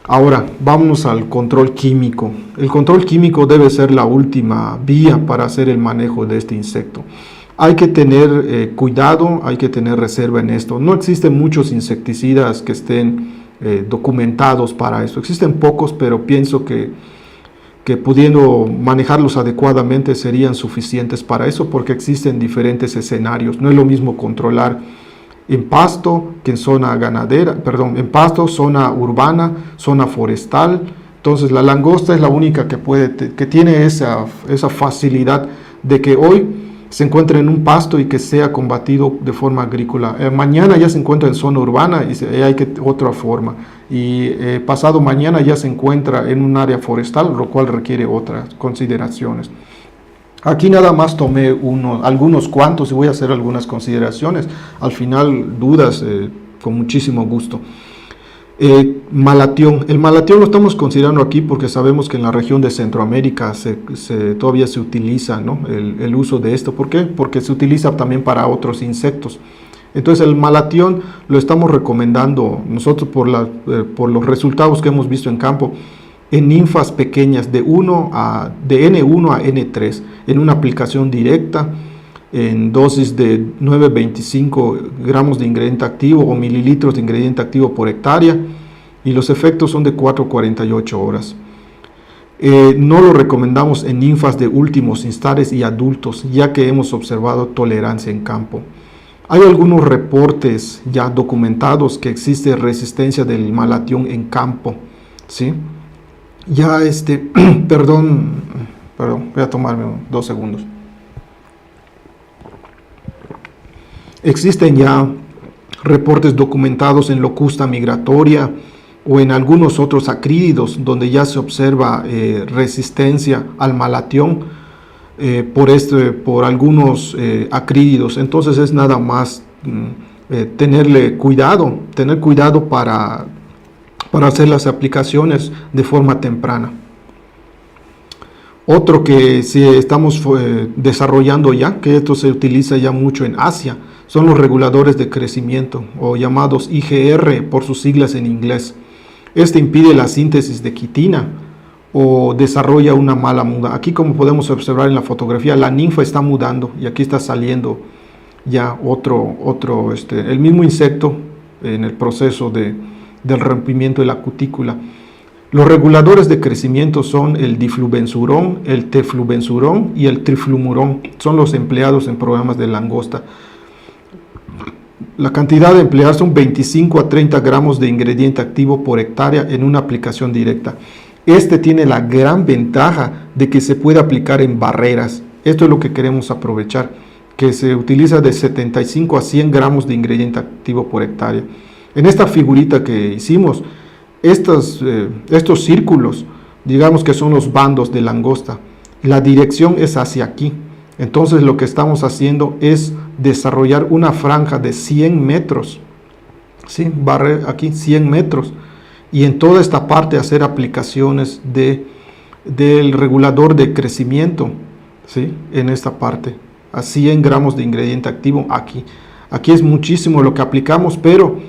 ahora vámonos al control químico. El control químico debe ser la última vía para hacer el manejo de este insecto. Hay que tener cuidado, hay que tener reserva en esto. No existen muchos insecticidas que estén documentados para eso. Existen pocos, pero pienso que pudiendo manejarlos adecuadamente serían suficientes para eso, porque existen diferentes escenarios. No es lo mismo controlar en pasto que en zona ganadera, perdón, en pasto, zona urbana, zona forestal. Entonces la langosta es la única que tiene esa facilidad de que hoy se encuentra en un pasto y que sea combatido de forma agrícola. Mañana ya se encuentra en zona urbana y hay otra forma. Y pasado mañana ya se encuentra en un área forestal, lo cual requiere otras consideraciones. Aquí nada más tomé algunos cuantos y voy a hacer algunas consideraciones. Al final, dudas, con muchísimo gusto. Malatión. El malatión lo estamos considerando aquí porque sabemos que en la región de Centroamérica todavía se utiliza, ¿no?, el uso de esto. ¿Por qué? Porque se utiliza también para otros insectos. Entonces el malatión lo estamos recomendando nosotros por los resultados que hemos visto en campo en ninfas pequeñas de N1 a N3 en una aplicación directa en dosis de 9,25 gramos de ingrediente activo o mililitros de ingrediente activo por hectárea, y los efectos son de 4 a 48 horas. No lo recomendamos en ninfas de últimos instares y adultos, ya que hemos observado tolerancia en campo. Hay algunos reportes ya documentados que existe resistencia del malatión en campo, ¿sí? Ya perdón, voy a tomarme 2 segundos. Existen ya reportes documentados en locusta migratoria o en algunos otros acrídeos donde ya se observa resistencia al malatión por algunos acrídeos. Entonces es nada más tener cuidado para hacer las aplicaciones de forma temprana. Otro que sí estamos desarrollando ya, que esto se utiliza ya mucho en Asia, son los reguladores de crecimiento, o llamados IGR por sus siglas en inglés. Este impide la síntesis de quitina o desarrolla una mala muda. Aquí, como podemos observar en la fotografía, la ninfa está mudando y aquí está saliendo ya el mismo insecto en el proceso del rompimiento de la cutícula. Los reguladores de crecimiento son el diflubenzuron, el teflubenzuron y el triflumurón. Son los empleados en programas de langosta. La cantidad de emplear son 25 a 30 gramos de ingrediente activo por hectárea en una aplicación directa. Este tiene la gran ventaja de que se puede aplicar en barreras. Esto es lo que queremos aprovechar, que se utiliza de 75 a 100 gramos de ingrediente activo por hectárea. En esta figurita que hicimos, estos círculos, digamos que son los bandos de langosta. La dirección es hacia aquí. Entonces lo que estamos haciendo es desarrollar una franja de 100 metros. ¿Sí? Barrer aquí 100 metros. Y en toda esta parte hacer aplicaciones del regulador de crecimiento, ¿sí?, en esta parte, a 100 gramos de ingrediente activo aquí. Aquí es muchísimo lo que aplicamos, pero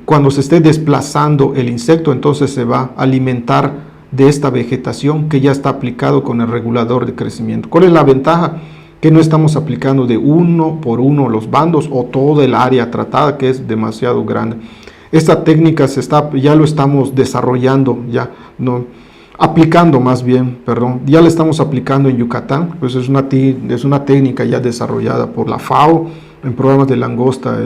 cuando se esté desplazando el insecto, entonces se va a alimentar de esta vegetación que ya está aplicado con el regulador de crecimiento. ¿Cuál es la ventaja? Que no estamos aplicando de uno por uno los bandos o toda el área tratada, que es demasiado grande. Esta técnica ya lo estamos desarrollando, ya la estamos aplicando en Yucatán. Pues es una técnica ya desarrollada por la FAO en programas de langosta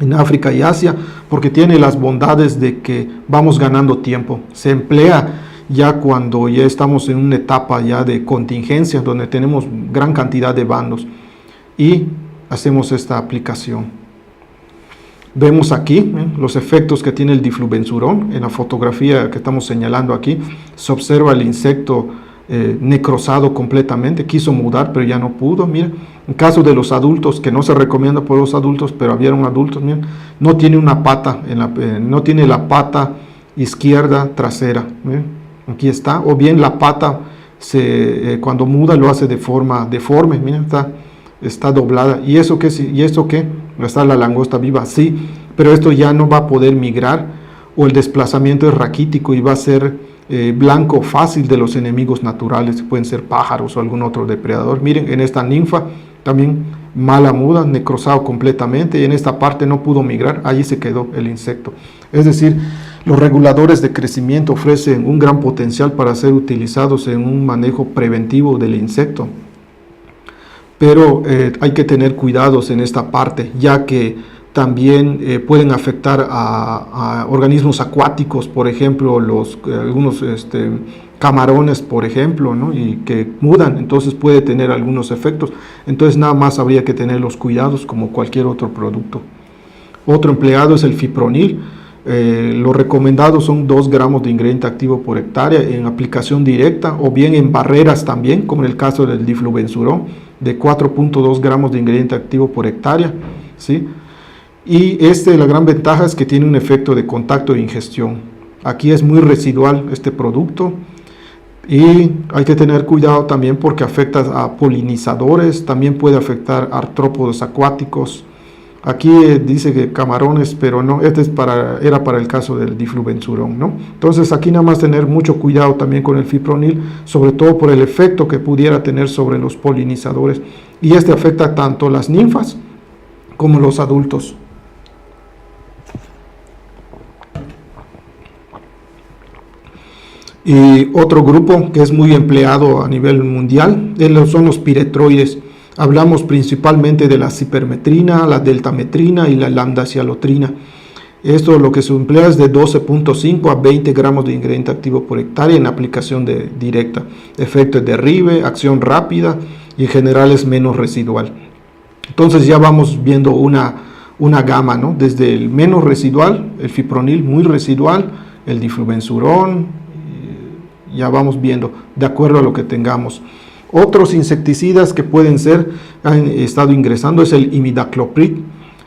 en África y Asia, porque tiene las bondades de que vamos ganando tiempo. Se emplea ya cuando ya estamos en una etapa ya de contingencia, donde tenemos gran cantidad de bandos, y hacemos esta aplicación. Vemos aquí los efectos que tiene el diflubenzuron. En la fotografía que estamos señalando aquí, se observa el insecto necrosado completamente, quiso mudar pero ya no pudo. Miren, en caso de los adultos, que no se recomienda por los adultos, pero habían adultos, miren, no tiene una pata, no tiene la pata izquierda trasera, miren, aquí está, o bien la pata cuando muda lo hace de forma deforme, miren, está doblada. ¿Y eso qué? ¿Y esto qué? Está la langosta viva, sí, pero esto ya no va a poder migrar, o el desplazamiento es raquítico y va a ser blanco fácil de los enemigos naturales, pueden ser pájaros o algún otro depredador. Miren, en esta ninfa también mala muda, necrosado completamente, y en esta parte no pudo migrar, allí se quedó el insecto. Es decir, los reguladores de crecimiento ofrecen un gran potencial para ser utilizados en un manejo preventivo del insecto, pero hay que tener cuidados en esta parte, ya que también pueden afectar a organismos acuáticos, por ejemplo, algunos camarones, por ejemplo, ¿no? Y que mudan, entonces puede tener algunos efectos. Entonces nada más habría que tener los cuidados como cualquier otro producto. Otro empleado es el fipronil. Lo recomendado son 2 gramos de ingrediente activo por hectárea en aplicación directa, o bien en barreras también, como en el caso del diflubenzuron, de 4.2 gramos de ingrediente activo por hectárea, ¿sí? Y la gran ventaja es que tiene un efecto de contacto e ingestión. Aquí es muy residual este producto, y hay que tener cuidado también porque afecta a polinizadores, también puede afectar a artrópodos acuáticos. Aquí dice que camarones, pero no, era para el caso del diflubenzuron, ¿no? Entonces aquí nada más tener mucho cuidado también con el fipronil, sobre todo por el efecto que pudiera tener sobre los polinizadores, y afecta tanto las ninfas como los adultos. Y otro grupo que es muy empleado a nivel mundial son los piretroides. Hablamos principalmente de la cipermetrina, la deltametrina y la lambdacialotrina. Esto lo que se emplea es de 12.5 a 20 gramos de ingrediente activo por hectárea en aplicación directa. Efecto de derribe, acción rápida y en general es menos residual. Entonces ya vamos viendo una gama, ¿no? Desde el menos residual, el fipronil muy residual, el diflubenzuron, ya vamos viendo de acuerdo a lo que tengamos. Otros insecticidas que pueden han estado ingresando es el imidacloprid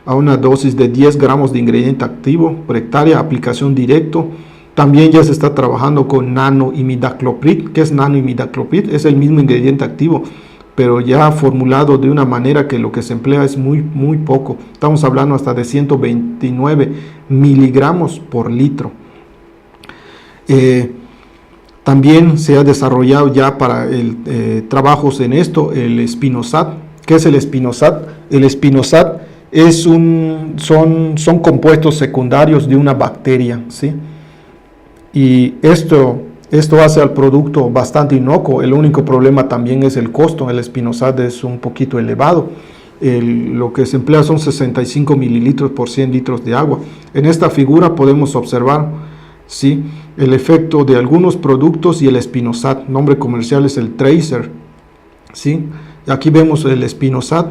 a una dosis de 10 gramos de ingrediente activo por hectárea, aplicación directo. También ya se está trabajando con nanoimidacloprid. ¿Qué es nanoimidacloprid? Es el mismo ingrediente activo, pero ya formulado de una manera que lo que se emplea es muy, muy poco. Estamos hablando hasta de 129 miligramos por litro. También se ha desarrollado ya para trabajos en esto el espinosad. ¿Qué es el espinosad? El espinosad son compuestos secundarios de una bacteria, ¿sí? Y esto hace al producto bastante inocuo. El único problema también es el costo. El espinosad es un poquito elevado. Lo que se emplea son 65 mililitros por 100 litros de agua. En esta figura podemos observar, ¿sí?, el efecto de algunos productos y el espinosad. Nombre comercial es el Tracer, ¿sí? Aquí vemos el espinosad,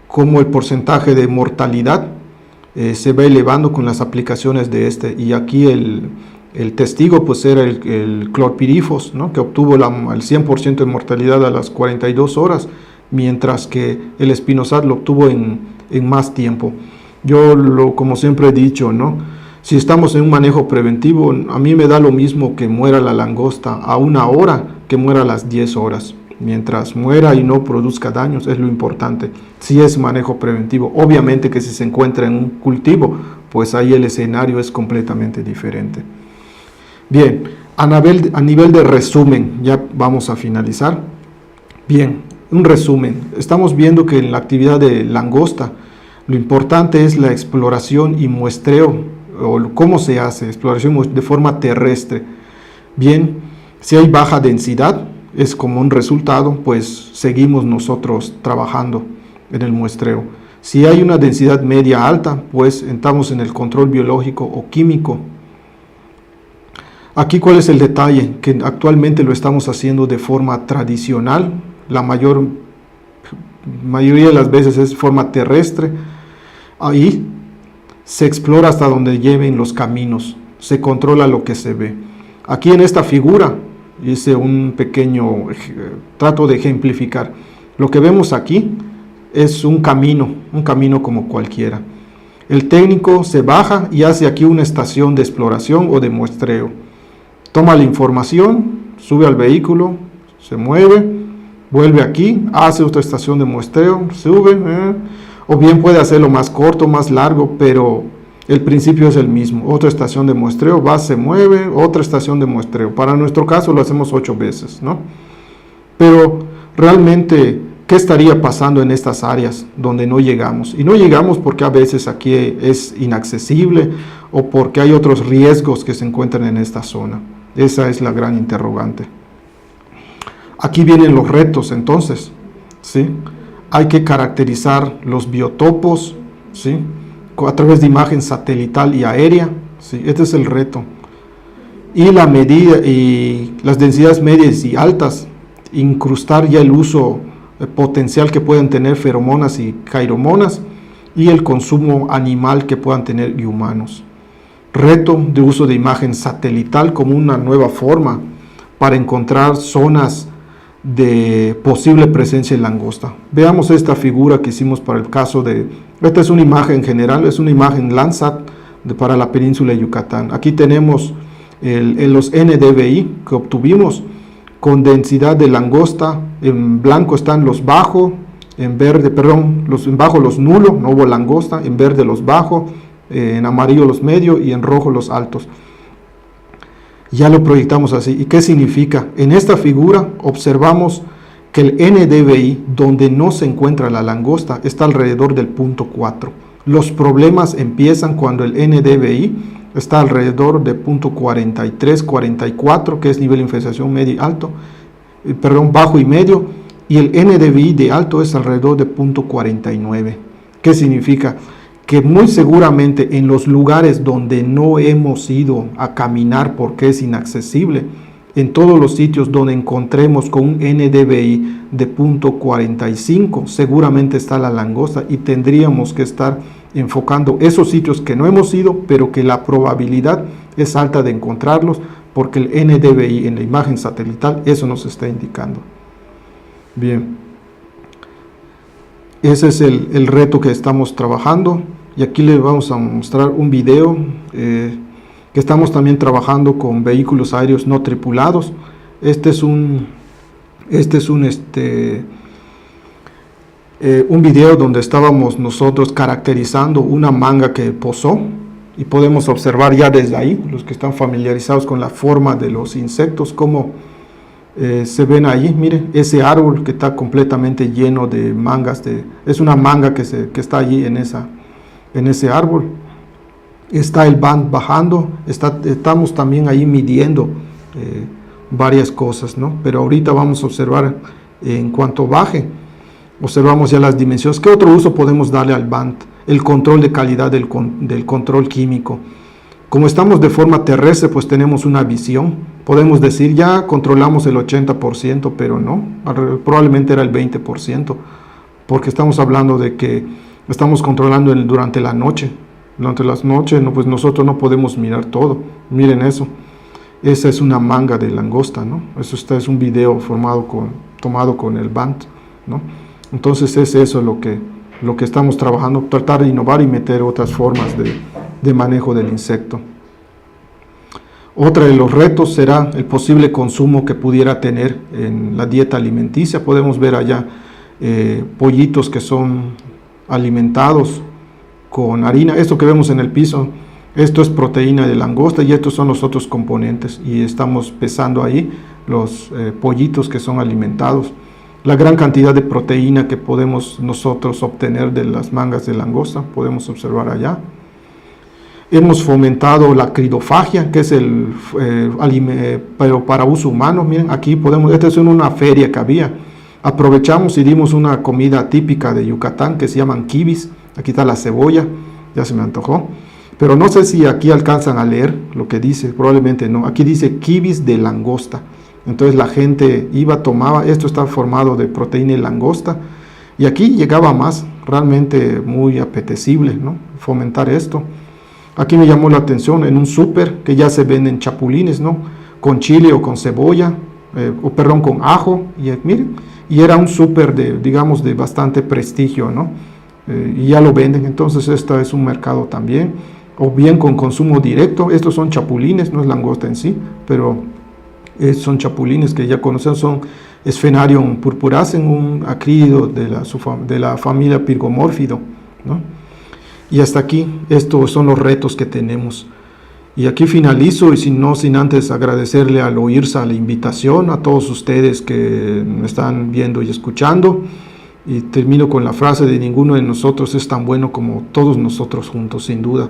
como el porcentaje de mortalidad se va elevando con las aplicaciones de y aquí el testigo pues era el clorpirifos, ¿no?, que obtuvo el 100% de mortalidad a las 42 horas, mientras que el espinosad lo obtuvo en más tiempo. Como siempre he dicho, ¿no?, si estamos en un manejo preventivo, a mí me da lo mismo que muera la langosta a 1 hora que muera a las 10 horas. Mientras muera y no produzca daños es lo importante, si es manejo preventivo. Obviamente que si se encuentra en un cultivo, pues ahí el escenario es completamente diferente. Bien, a nivel de resumen, ya vamos a finalizar. Bien, un resumen. Estamos viendo que en la actividad de langosta, lo importante es la exploración y muestreo, o cómo se hace, exploración de forma terrestre. Bien, si hay baja densidad, es como un resultado, pues seguimos nosotros trabajando en el muestreo. Si hay una densidad media alta, pues entramos en el control biológico o químico. Aquí, ¿cuál es el detalle? Que actualmente lo estamos haciendo de forma tradicional, la mayoría de las veces es forma terrestre. Ahí se explora hasta donde lleven los caminos, se controla lo que se ve. Aquí en esta figura hice un pequeño trato de ejemplificar. Lo que vemos aquí es un camino como cualquiera. El técnico se baja y hace aquí una estación de exploración o de muestreo. Toma la información, sube al vehículo, se mueve, vuelve aquí, hace otra estación de muestreo, sube, o bien puede hacerlo más corto, más largo, pero el principio es el mismo. Otra estación de muestreo, va, se mueve, otra estación de muestreo. Para nuestro caso lo hacemos 8 veces, ¿no? Pero realmente, ¿qué estaría pasando en estas áreas donde no llegamos? Y no llegamos porque a veces aquí es inaccesible o porque hay otros riesgos que se encuentran en esta zona. Esa es la gran interrogante. Aquí vienen los retos entonces, ¿sí? Hay que caracterizar los biotopos, ¿sí? A través de imagen satelital y aérea, ¿sí? Este es el reto. Y la medida y las densidades medias y altas, incrustar ya el uso potencial que puedan tener feromonas y cairomonas y el consumo animal que puedan tener y humanos. Reto de uso de imagen satelital como una nueva forma para encontrar zonas de posible presencia de langosta. Veamos esta figura que hicimos para el caso de, esta es una imagen general, es una imagen Landsat para la península de Yucatán. Aquí tenemos los NDVI que obtuvimos con densidad de langosta. En blanco están los bajos, en verde, perdón, en bajo los nulos, no hubo langosta, en verde los bajos, en amarillo los medios y en rojo los altos. Ya lo proyectamos así. ¿Y qué significa? En esta figura observamos que el NDVI, donde no se encuentra la langosta, está alrededor del punto 4. Los problemas empiezan cuando el NDVI está alrededor de punto 43, 44, que es nivel de infestación medio y alto, bajo y medio, y el NDVI de alto es alrededor de punto 49. ¿Qué significa? Que muy seguramente en los lugares donde no hemos ido a caminar porque es inaccesible, en todos los sitios donde encontremos con un NDVI de punto 45, seguramente está la langosta y tendríamos que estar enfocando esos sitios que no hemos ido, pero que la probabilidad es alta de encontrarlos, porque el NDVI en la imagen satelital eso nos está indicando. Bien, ese es el reto que estamos trabajando. Y aquí les vamos a mostrar un video que estamos también trabajando con vehículos aéreos no tripulados. Este es un video donde estábamos nosotros caracterizando una manga que posó y podemos observar ya desde ahí, los que están familiarizados con la forma de los insectos, cómo se ven ahí. Miren, ese árbol que está completamente lleno de mangas, es una manga que está allí en ese árbol. Está el band bajando, estamos también ahí midiendo varias cosas, ¿no? Pero ahorita vamos a observar en cuanto baje, observamos ya las dimensiones. ¿Qué otro uso podemos darle al band? El control de calidad del control químico. Como estamos de forma terrestre, pues tenemos una visión. Podemos decir, ya controlamos el 80%, pero no, probablemente era el 20%, porque estamos hablando de que estamos controlando durante la noche. Durante las noches, no, pues nosotros no podemos mirar todo. Miren eso. Esa es una manga de langosta, ¿no? Eso es un video tomado con el band, ¿no? Entonces es eso lo que estamos trabajando, tratar de innovar y meter otras formas de manejo del insecto. Otra de los retos será el posible consumo que pudiera tener en la dieta alimenticia. Podemos ver allá pollitos que son alimentados con harina. Esto que vemos en el piso, esto es proteína de langosta y estos son los otros componentes, y estamos pesando ahí los pollitos que son alimentados. La gran cantidad de proteína que podemos nosotros obtener de las mangas de langosta, podemos observar allá. Hemos fomentado la cridofagia, que es pero para uso humano. Miren, aquí esta es una feria que había. Aprovechamos y dimos una comida típica de Yucatán que se llaman kibis. Aquí está la cebolla, ya se me antojó. Pero no sé si aquí alcanzan a leer lo que dice, probablemente no. Aquí dice kibis de langosta. Entonces la gente tomaba, esto está formado de proteína y langosta. Y aquí llegaba más, realmente muy apetecible, ¿no? Fomentar esto. Aquí me llamó la atención en un súper que ya se venden chapulines, ¿no? Con chile o con cebolla, con ajo, miren, y era un súper digamos, de bastante prestigio, ¿no? Y ya lo venden, entonces este es un mercado también, o bien con consumo directo. Estos son chapulines, no es langosta en sí, pero son chapulines que ya conocen, son Sphenarium purpuracem, un acrílido de la familia Pyrgomorphido, ¿no? Y hasta aquí, estos son los retos que tenemos. Y aquí finalizo, y sin antes agradecerle al OIRSA la invitación, a todos ustedes que me están viendo y escuchando. Y termino con la frase de: ninguno de nosotros es tan bueno como todos nosotros juntos, sin duda.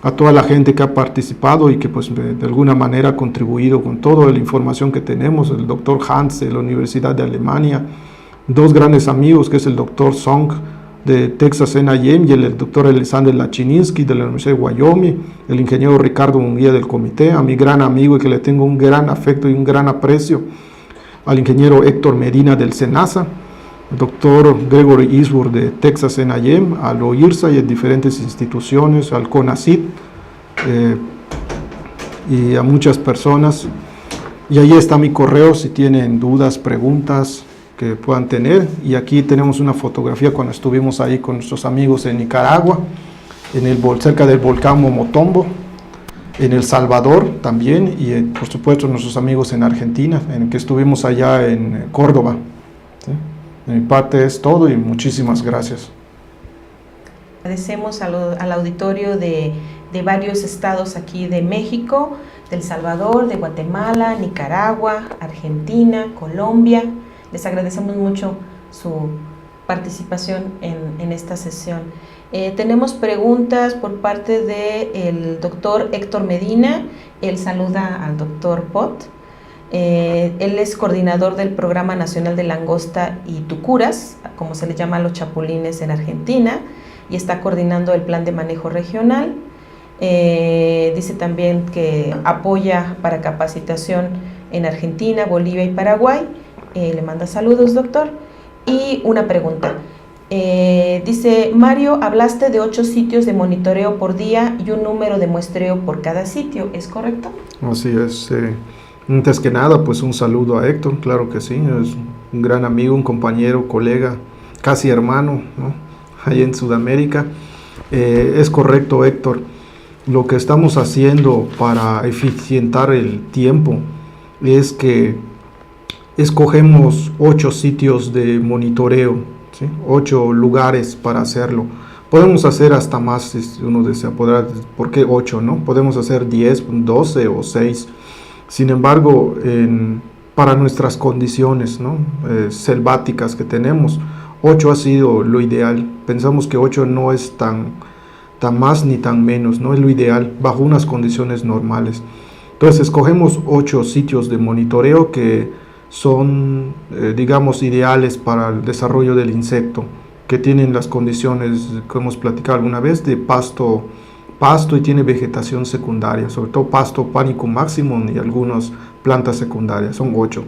A toda la gente que ha participado y que pues de alguna manera ha contribuido con toda la información que tenemos, el doctor Hans de la Universidad de Alemania, dos grandes amigos, que es el doctor Song de Texas A&M y el doctor Alexander Lachininsky de la Universidad de Wyoming, el ingeniero Ricardo Munguía del comité, a mi gran amigo y que le tengo un gran afecto y un gran aprecio, al ingeniero Héctor Medina del SENASA, el doctor Gregory Eastwood de Texas A&M, al OIRSA y a diferentes instituciones, al CONACYT y a muchas personas. Y ahí está mi correo si tienen dudas, preguntas que puedan tener. Y aquí tenemos una fotografía cuando estuvimos ahí con nuestros amigos en Nicaragua, cerca del volcán Momotombo, en El Salvador también, y por supuesto nuestros amigos en Argentina, en que estuvimos allá en Córdoba. ¿Sí? De mi parte es todo y muchísimas gracias. Agradecemos al auditorio de varios estados aquí de México, de El Salvador, de Guatemala, Nicaragua, Argentina, Colombia. Les agradecemos mucho su participación en esta sesión. Tenemos preguntas por parte del doctor Héctor Medina. Él saluda al doctor Pot. Él es coordinador del Programa Nacional de Langosta y Tucuras, como se le llama a los chapulines en Argentina, y está coordinando el plan de manejo regional. Dice también que apoya para capacitación en Argentina, Bolivia y Paraguay. Le manda saludos, doctor. Y una pregunta. Dice: Mario, hablaste de 8 sitios de monitoreo por día y un número de muestreo por cada sitio, ¿es correcto? Así es. Antes que nada, pues un saludo a Héctor, claro que sí, es un gran amigo, un compañero, colega, casi hermano, ¿no? Ahí en Sudamérica. Es correcto, Héctor. Lo que estamos haciendo para eficientar el tiempo es que escogemos 8 sitios de monitoreo, ¿sí? 8 lugares para hacerlo. Podemos hacer hasta más si uno desea. ¿Por qué 8? ¿No? Podemos hacer 10, 12 o 6. Sin embargo, para nuestras condiciones, ¿no? Selváticas que tenemos, 8 ha sido lo ideal. Pensamos que 8 no es tan más ni tan menos, no es lo ideal, bajo unas condiciones normales. Entonces, escogemos 8 sitios de monitoreo que son, digamos, ideales para el desarrollo del insecto, que tienen las condiciones que hemos platicado alguna vez de pasto y tiene vegetación secundaria, sobre todo pasto Panicum maximum y algunas plantas secundarias, son 8.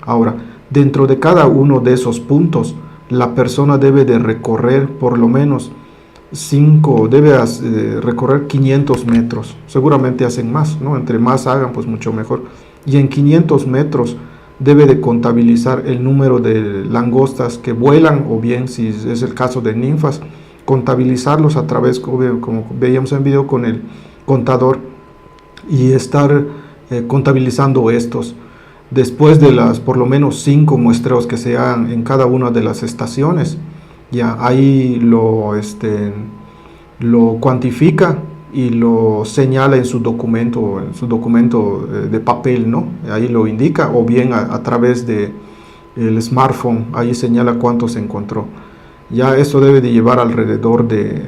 Ahora, dentro de cada uno de esos puntos, la persona debe de recorrer por lo menos recorrer 500 metros, seguramente hacen más, ¿no? Entre más hagan, pues mucho mejor. Y en 500 metros debe de contabilizar el número de langostas que vuelan, o bien, si es el caso de ninfas, contabilizarlos a través, como veíamos en video, con el contador, y estar contabilizando estos. Después de las por lo menos 5 muestreos que se hagan en cada una de las estaciones, ya ahí lo cuantifica y lo señala en su documento de papel, ¿no? Ahí lo indica, o bien a través de el smartphone, ahí señala cuánto se encontró. Ya esto debe de llevar alrededor de,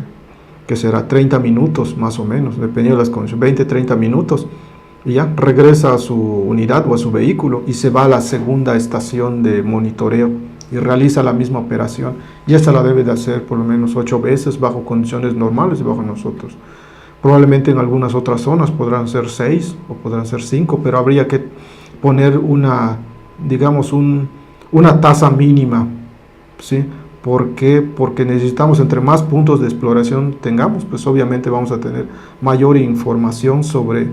que será 30 minutos más o menos, dependiendo de las condiciones, 20-30 minutos, y ya regresa a su unidad o a su vehículo y se va a la segunda estación de monitoreo y realiza la misma operación. Y esta la debe de hacer por lo menos 8 veces bajo condiciones normales y bajo nosotros. Probablemente en algunas otras zonas podrán ser 6 o podrán ser 5, pero habría que poner una tasa mínima, ¿sí? ¿Por qué? Porque necesitamos, entre más puntos de exploración tengamos, pues obviamente vamos a tener mayor información sobre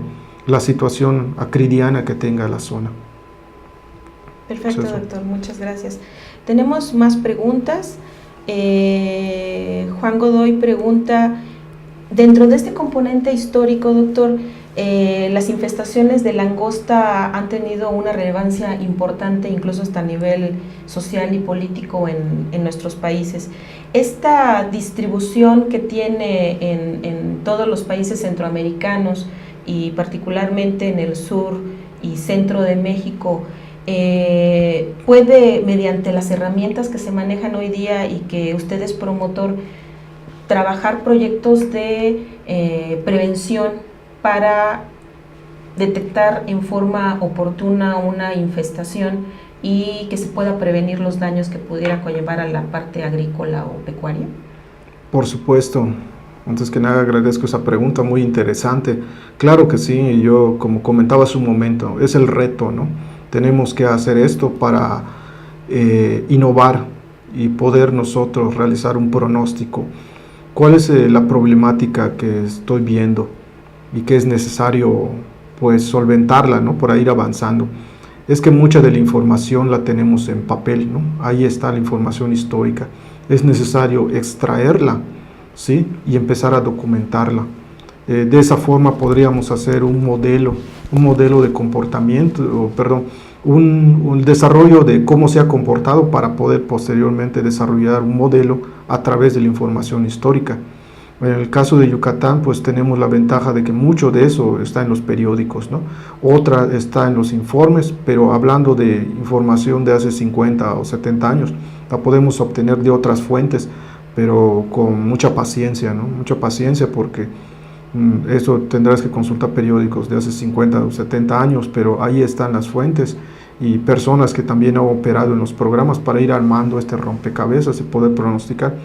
la situación acridiana que tenga la zona. Perfecto, doctor, muchas gracias. Tenemos más preguntas. Juan Godoy pregunta, dentro de este componente histórico, doctor, las infestaciones de langosta han tenido una relevancia importante, incluso hasta a nivel social y político en nuestros países. Esta distribución que tiene en todos los países centroamericanos y particularmente en el sur y centro de México, puede, mediante las herramientas que se manejan hoy día y que usted es promotor, trabajar proyectos de prevención para detectar en forma oportuna una infestación y que se pueda prevenir los daños que pudiera conllevar a la parte agrícola o pecuaria? Por supuesto. Antes que nada agradezco esa pregunta muy interesante. Claro que sí, yo como comentaba hace un momento, es el reto, ¿no? Tenemos que hacer esto para innovar y poder nosotros realizar un pronóstico. ¿Cuál es la problemática que estoy viendo y que es necesario pues solventarla, ¿no? Para ir avanzando? Es que mucha de la información la tenemos en papel, ¿no? Ahí está la información histórica. Es necesario extraerla, ¿sí? Y empezar a documentarla. De esa forma podríamos hacer un modelo de comportamiento, un desarrollo de cómo se ha comportado para poder posteriormente desarrollar un modelo a través de la información histórica. En el caso de Yucatán, pues tenemos la ventaja de que mucho de eso está en los periódicos, ¿no? Otra está en los informes, pero hablando de información de hace 50 o 70 años, la podemos obtener de otras fuentes, pero con mucha paciencia, ¿no? Mucha paciencia porque eso tendrás que consultar periódicos de hace 50 o 70 años, pero ahí están las fuentes y personas que también han operado en los programas para ir armando este rompecabezas y poder pronosticar.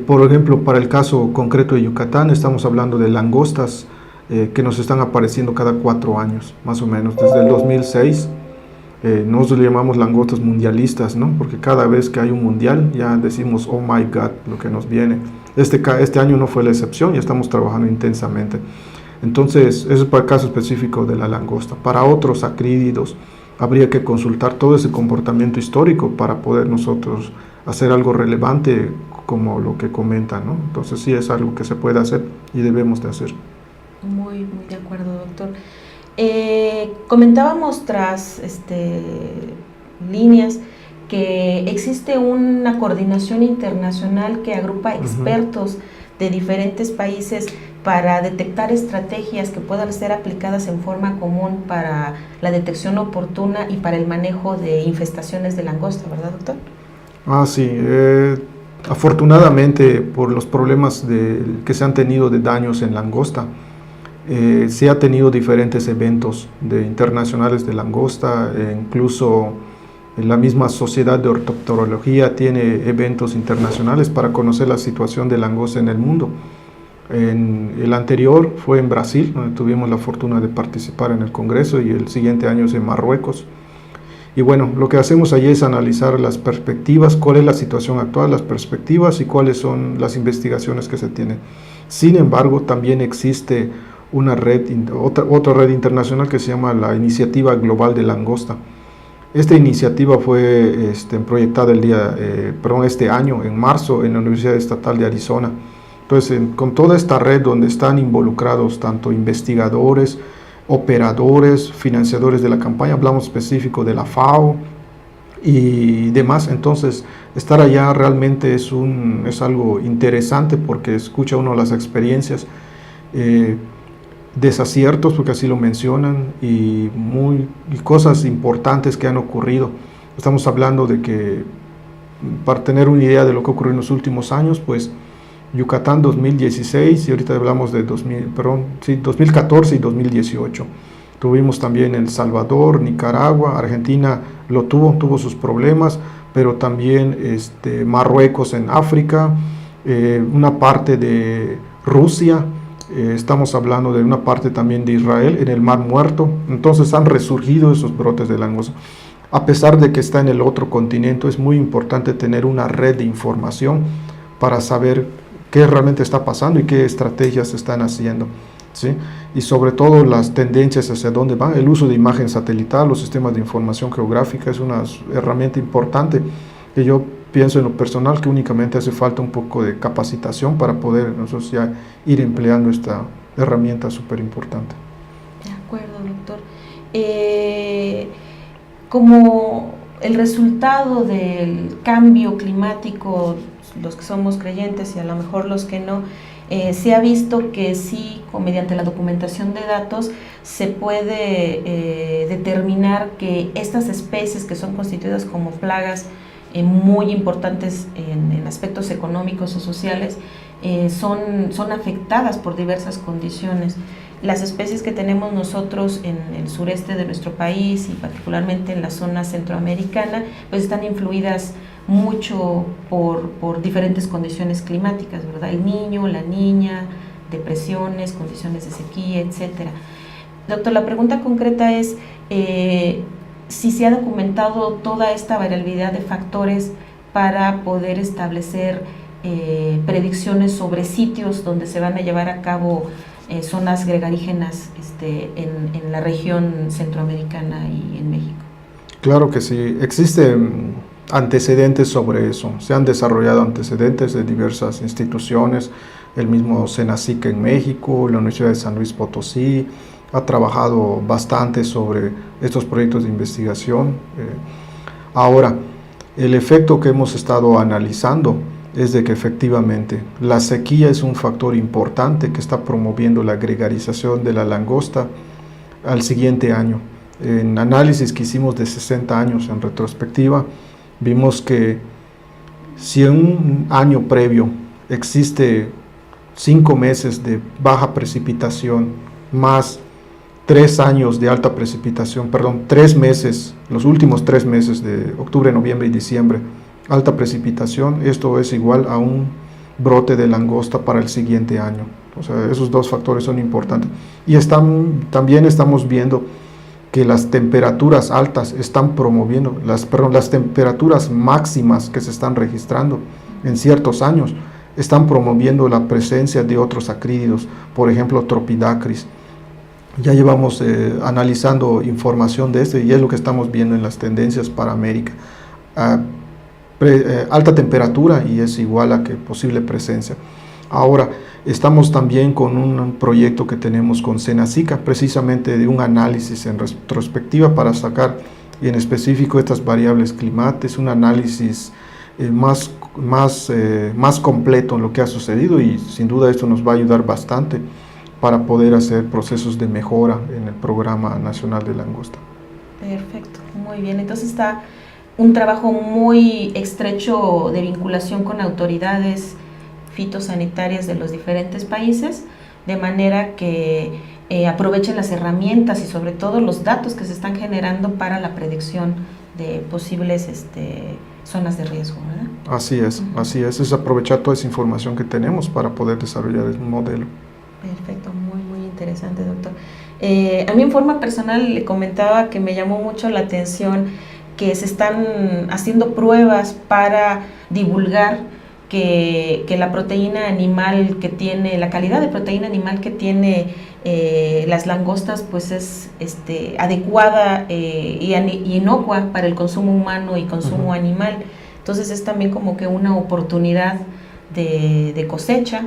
Por ejemplo, para el caso concreto de Yucatán, estamos hablando de langostas que nos están apareciendo cada 4 años, más o menos, desde el 2006. Nosotros le llamamos langostas mundialistas, ¿no? Porque cada vez que hay un mundial ya decimos, oh my God, lo que nos viene. Este año no fue la excepción y estamos trabajando intensamente. Entonces, eso es para el caso específico de la langosta. Para otros acrídidos, habría que consultar todo ese comportamiento histórico para poder nosotros hacer algo relevante como lo que comentan, ¿no? Entonces, sí es algo que se puede hacer y debemos de hacer. Muy de acuerdo, doctor. Comentábamos tras líneas que existe una coordinación internacional que agrupa expertos de diferentes países para detectar estrategias que puedan ser aplicadas en forma común para la detección oportuna y para el manejo de infestaciones de langosta, ¿verdad, doctor? Sí. Afortunadamente, por los problemas que se han tenido de daños en langosta, se ha tenido diferentes eventos internacionales de langosta, incluso la misma Sociedad de Ortotorología tiene eventos internacionales para conocer la situación de langosta en el mundo. El anterior fue en Brasil, donde tuvimos la fortuna de participar en el Congreso, y el siguiente año es en Marruecos. Y bueno, lo que hacemos allí es analizar las perspectivas, cuál es la situación actual, las perspectivas y cuáles son las investigaciones que se tienen. Sin embargo, también existe una red, otra red internacional que se llama la Iniciativa Global de Langosta. Esta iniciativa fue proyectada este año, en marzo, en la Universidad Estatal de Arizona. Entonces, con toda esta red donde están involucrados tanto investigadores, operadores, financiadores de la campaña, hablamos específico de la FAO y demás. Entonces, estar allá realmente es algo interesante porque escucha uno las experiencias, desaciertos, porque así lo mencionan, y cosas importantes que han ocurrido. Estamos hablando de que, para tener una idea de lo que ocurrió en los últimos años, pues Yucatán 2016, y ahorita hablamos de 2014 y 2018. Tuvimos también El Salvador, Nicaragua, Argentina tuvo sus problemas, pero también Marruecos en África, una parte de Rusia, estamos hablando de una parte también de Israel en el Mar Muerto. Entonces han resurgido esos brotes de langosta. a pesar de que está en el otro continente, es muy importante tener una red de información para saber qué realmente está pasando y qué estrategias se están haciendo, ¿sí? Y sobre todo las tendencias hacia dónde van. El uso de imagen satelital, los sistemas de información geográfica es una herramienta importante que yo pienso en lo personal que únicamente hace falta un poco de capacitación para poder nosotros ya ir empleando esta herramienta súper importante. De acuerdo, doctor. Como el resultado del cambio climático, los que somos creyentes y a lo mejor los que no, se ha visto que sí, mediante la documentación de datos, se puede determinar que estas especies que son constituidas como plagas muy importantes en aspectos económicos o sociales, son afectadas por diversas condiciones. Las especies que tenemos nosotros en el sureste de nuestro país y particularmente en la zona centroamericana, pues están influidas mucho por diferentes condiciones climáticas, ¿verdad? El niño, la niña, depresiones, condiciones de sequía, etcétera. Doctor, la pregunta concreta es si se ha documentado toda esta variabilidad de factores para poder establecer predicciones sobre sitios donde se van a llevar a cabo zonas gregarígenas en la región centroamericana y en México. Claro que sí, existen antecedentes sobre eso, se han desarrollado antecedentes de diversas instituciones, el mismo Senacica en México, la Universidad de San Luis Potosí ha trabajado bastante sobre estos proyectos de investigación. Ahora, el efecto que hemos estado analizando es de que efectivamente la sequía es un factor importante que está promoviendo la gregarización de la langosta al siguiente año. En análisis que hicimos de 60 años en retrospectiva, vimos que si en un año previo existe 5 meses de baja precipitación más 3 años de alta precipitación, 3 meses, los últimos 3 meses de octubre, noviembre y diciembre, alta precipitación, esto es igual a un brote de langosta para el siguiente año. O sea, esos dos factores son importantes. Y también estamos viendo que las temperaturas altas están promoviendo, las temperaturas máximas que se están registrando en ciertos años, están promoviendo la presencia de otros acrídeos, por ejemplo, Tropidacris. Ya llevamos analizando información de esto y es lo que estamos viendo en las tendencias para América. Alta temperatura y es igual a que posible presencia. Ahora, estamos también con un proyecto que tenemos con Senacica, precisamente de un análisis en retrospectiva para sacar en específico estas variables climáticas, un análisis más completo en lo que ha sucedido y sin duda esto nos va a ayudar bastante para poder hacer procesos de mejora en el Programa Nacional de Langosta. Perfecto, muy bien. Entonces está un trabajo muy estrecho de vinculación con autoridades fitosanitarias de los diferentes países, de manera que aprovechen las herramientas y sobre todo los datos que se están generando para la predicción de posibles zonas de riesgo, ¿verdad? Así es aprovechar toda esa información que tenemos para poder desarrollar un modelo. Perfecto, muy interesante, doctor. A mí en forma personal le comentaba que me llamó mucho la atención que se están haciendo pruebas para divulgar que la proteína animal que tiene, la calidad de proteína animal que tiene las langostas, pues es adecuada y inocua para el consumo humano y consumo animal. Entonces es también como que una oportunidad de cosecha,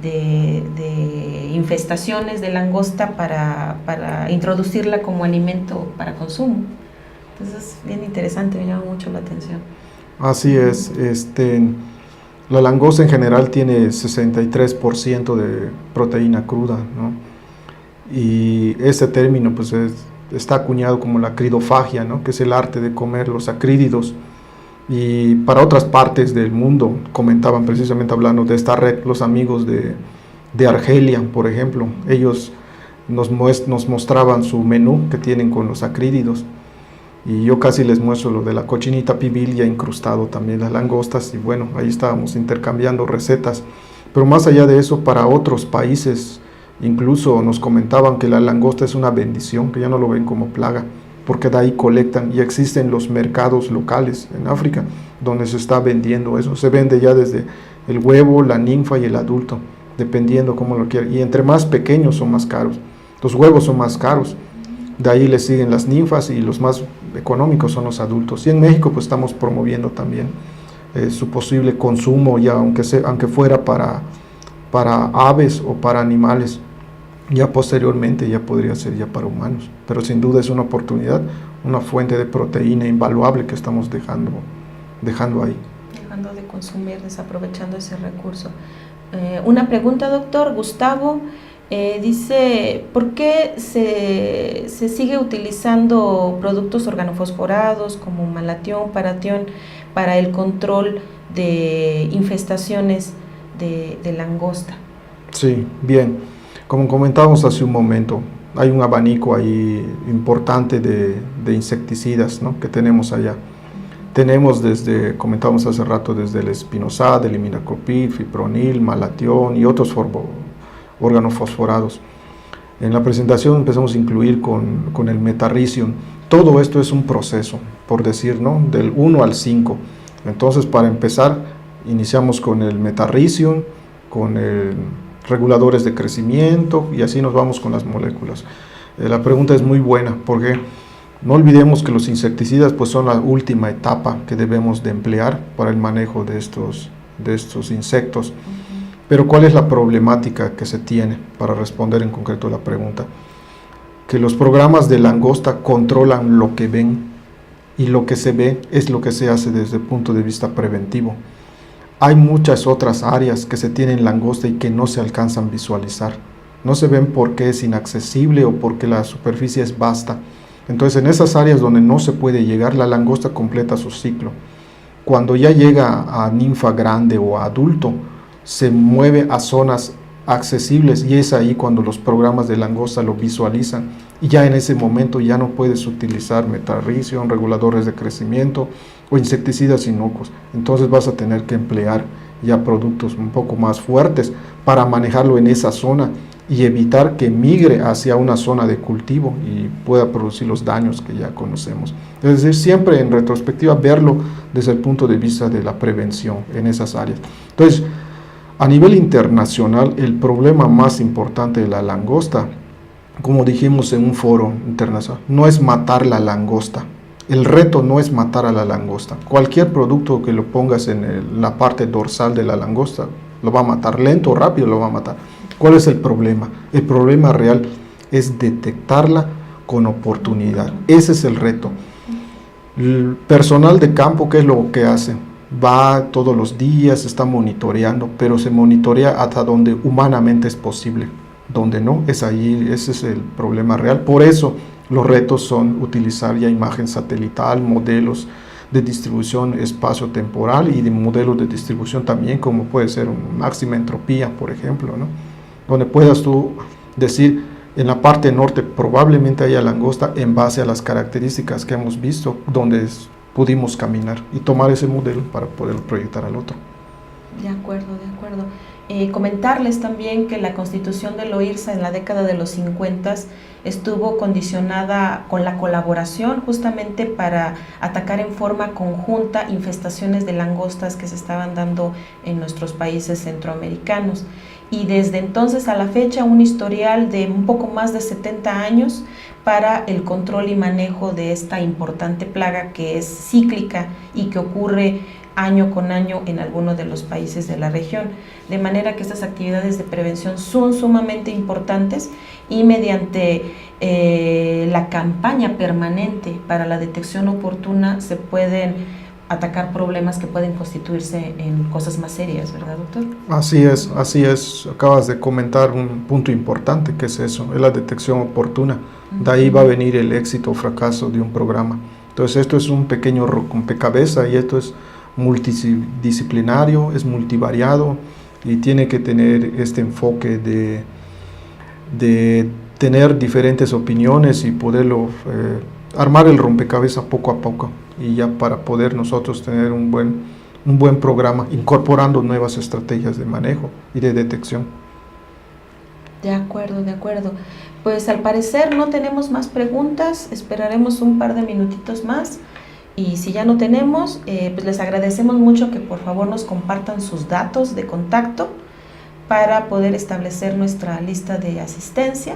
de infestaciones de langosta para introducirla como alimento para consumo. Entonces es bien interesante, me llama mucho la atención. Así es, la langosta en general tiene 63% de proteína cruda, ¿no? Y ese término pues está acuñado como la acridofagia, ¿no? Que es el arte de comer los acrídidos. Y para otras partes del mundo, comentaban precisamente hablando de esta red, los amigos de Argelia, por ejemplo, ellos nos mostraban su menú que tienen con los acrídidos. Y yo casi les muestro lo de la cochinita pibil ya incrustado también las langostas y bueno, ahí estábamos intercambiando recetas. Pero más allá de eso, para otros países incluso nos comentaban que la langosta es una bendición, que ya no lo ven como plaga, porque de ahí colectan y existen los mercados locales en África donde se está vendiendo eso. Se vende ya desde el huevo, la ninfa y el adulto, dependiendo cómo lo quieran. Y entre más pequeños son más caros. Los huevos son más caros. De ahí le siguen las ninfas y los más económicos son los adultos. Y en México pues estamos promoviendo también su posible consumo, ya aunque fuera para aves o para animales. Ya posteriormente ya podría ser ya para humanos. Pero sin duda es una oportunidad, una fuente de proteína invaluable que estamos dejando ahí. Dejando de consumir, desaprovechando ese recurso. Una pregunta, doctor Gustavo. Dice, ¿por qué se sigue utilizando productos organofosforados como malatión, paratión para el control de infestaciones de langosta? Sí, bien. Como comentábamos hace un momento, hay un abanico ahí importante de insecticidas, ¿no?, que tenemos allá. Tenemos comentábamos hace rato, desde el espinosad, el imidacloprid, fipronil, malatión y otros organofosforados. En la presentación empezamos a incluir con el metarricium. Todo esto es un proceso, por decir, ¿no?, del 1 al 5. Entonces, para empezar, iniciamos con el metarricium, con el reguladores de crecimiento, y así nos vamos con las moléculas. La pregunta es muy buena, porque no olvidemos que los insecticidas pues son la última etapa que debemos de emplear para el manejo de estos insectos. Pero ¿cuál es la problemática que se tiene, para responder en concreto la pregunta? Que los programas de langosta controlan lo que ven, y lo que se ve es lo que se hace desde el punto de vista preventivo. Hay muchas otras áreas que se tienen langosta y que no se alcanzan a visualizar. No se ven porque es inaccesible o porque la superficie es vasta. Entonces, en esas áreas donde no se puede llegar, la langosta completa su ciclo. Cuando ya llega a ninfa grande o a adulto, se mueve a zonas accesibles, y es ahí cuando los programas de langosta lo visualizan, y ya en ese momento ya no puedes utilizar metarricium, reguladores de crecimiento o insecticidas inocuos. Entonces vas a tener que emplear ya productos un poco más fuertes para manejarlo en esa zona y evitar que migre hacia una zona de cultivo y pueda producir los daños que ya conocemos. Es decir, siempre en retrospectiva verlo desde el punto de vista de la prevención en esas áreas. Entonces, a nivel internacional, el problema más importante de la langosta, como dijimos en un foro internacional, no es matar la langosta. El reto no es matar a la langosta. Cualquier producto que lo pongas en la parte dorsal de la langosta lo va a matar, lento o rápido lo va a matar. ¿Cuál es el problema? El problema real es detectarla con oportunidad. Ese es el reto. El personal de campo, ¿qué es lo que hace? Va todos los días, está monitoreando, pero se monitorea hasta donde humanamente es posible. Donde no, es ahí, ese es el problema real. Por eso los retos son utilizar ya imagen satelital, modelos de distribución espacio-temporal y de modelos de distribución también, como puede ser una máxima entropía, por ejemplo, ¿no?, donde puedas tú decir, en la parte norte probablemente haya langosta en base a las características que hemos visto, donde pudimos caminar, y tomar ese modelo para poder proyectar al otro. De acuerdo, de acuerdo. Comentarles también que la constitución del OIRSA en la década de los 50 estuvo condicionada con la colaboración justamente para atacar en forma conjunta infestaciones de langostas que se estaban dando en nuestros países centroamericanos. Y desde entonces a la fecha un historial de un poco más de 70 años para el control y manejo de esta importante plaga que es cíclica y que ocurre año con año en algunos de los países de la región. De manera que estas actividades de prevención son sumamente importantes, y mediante la campaña permanente para la detección oportuna se pueden atacar problemas que pueden constituirse en cosas más serias, ¿verdad, doctor? Así es. Acabas de comentar un punto importante, que es eso, es la detección oportuna. De ahí va a venir el éxito o fracaso de un programa. Entonces esto es un pequeño rompecabezas, y esto es multidisciplinario, es multivariado, y tiene que tener este enfoque de tener diferentes opiniones y poderlo armar el rompecabezas poco a poco, y ya para poder nosotros tener un buen programa, incorporando nuevas estrategias de manejo y de detección. De acuerdo, de acuerdo. Pues al parecer no tenemos más preguntas, esperaremos un par de minutitos más y si ya no tenemos, pues les agradecemos mucho que por favor nos compartan sus datos de contacto para poder establecer nuestra lista de asistencia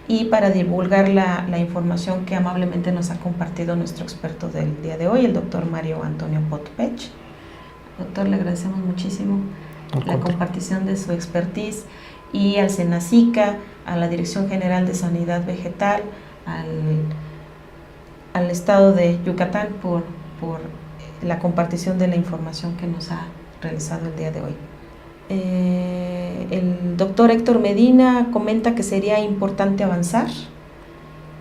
y para divulgar la información que amablemente nos ha compartido nuestro experto del día de hoy, el doctor Mario Antonio Potpech. Doctor, le agradecemos muchísimo la compartición de su expertise y al SENACICA, a la Dirección General de Sanidad Vegetal, al Estado de Yucatán por la compartición de la información que nos ha realizado el día de hoy. El doctor Héctor Medina comenta que sería importante avanzar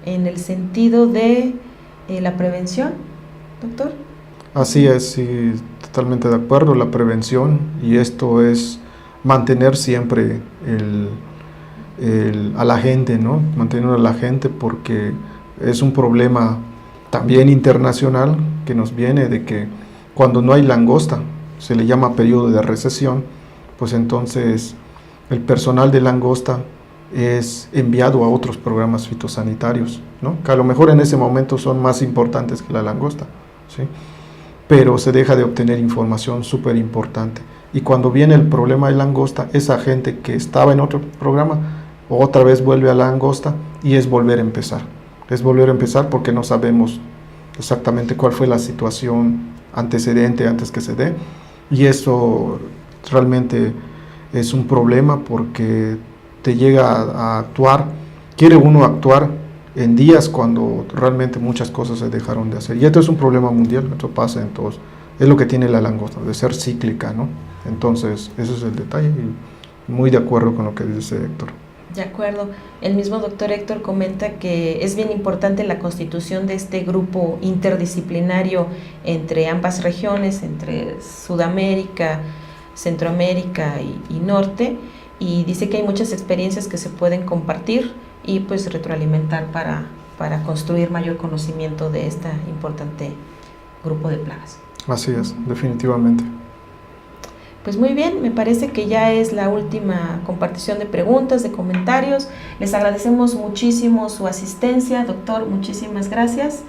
en el sentido de la prevención, doctor. Así es, sí, totalmente de acuerdo, la prevención, y esto es mantener siempre a la gente, ¿no? Mantener a la gente, porque es un problema también internacional que nos viene de que cuando no hay langosta, se le llama periodo de recesión, pues entonces el personal de langosta es enviado a otros programas fitosanitarios, ¿no? Que a lo mejor en ese momento son más importantes que la langosta, ¿sí? Pero se deja de obtener información súper importante. Y cuando viene el problema de langosta, esa gente que estaba en otro programa, otra vez vuelve a la langosta y es volver a empezar. Es volver a empezar porque no sabemos exactamente cuál fue la situación antecedente antes que se dé. Y eso realmente es un problema porque te llega a actuar, quiere uno actuar en días cuando realmente muchas cosas se dejaron de hacer. Y esto es un problema mundial, esto pasa en todos. Es lo que tiene la langosta, de ser cíclica, ¿no? Entonces, ese es el detalle y muy de acuerdo con lo que dice Héctor. De acuerdo. El mismo doctor Héctor comenta que es bien importante la constitución de este grupo interdisciplinario entre ambas regiones, entre Sudamérica, Centroamérica y Norte, y dice que hay muchas experiencias que se pueden compartir y pues retroalimentar para construir mayor conocimiento de este importante grupo de plagas. Así es, definitivamente. Pues muy bien, me parece que ya es la última compartición de preguntas, de comentarios. Les agradecemos muchísimo su asistencia, doctor, muchísimas gracias.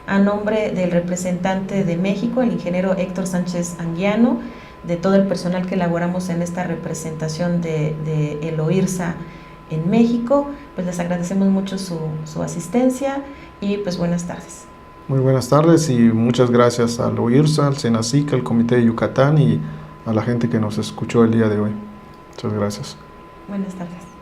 A nombre del representante de México, el ingeniero Héctor Sánchez Anguiano, de todo el personal que elaboramos en esta representación de el OIRSA en México, pues les agradecemos mucho su asistencia y pues buenas tardes. Muy buenas tardes y muchas gracias al OIRSA, al SENACICA, al Comité de Yucatán y a la gente que nos escuchó el día de hoy. Muchas gracias. Buenas tardes.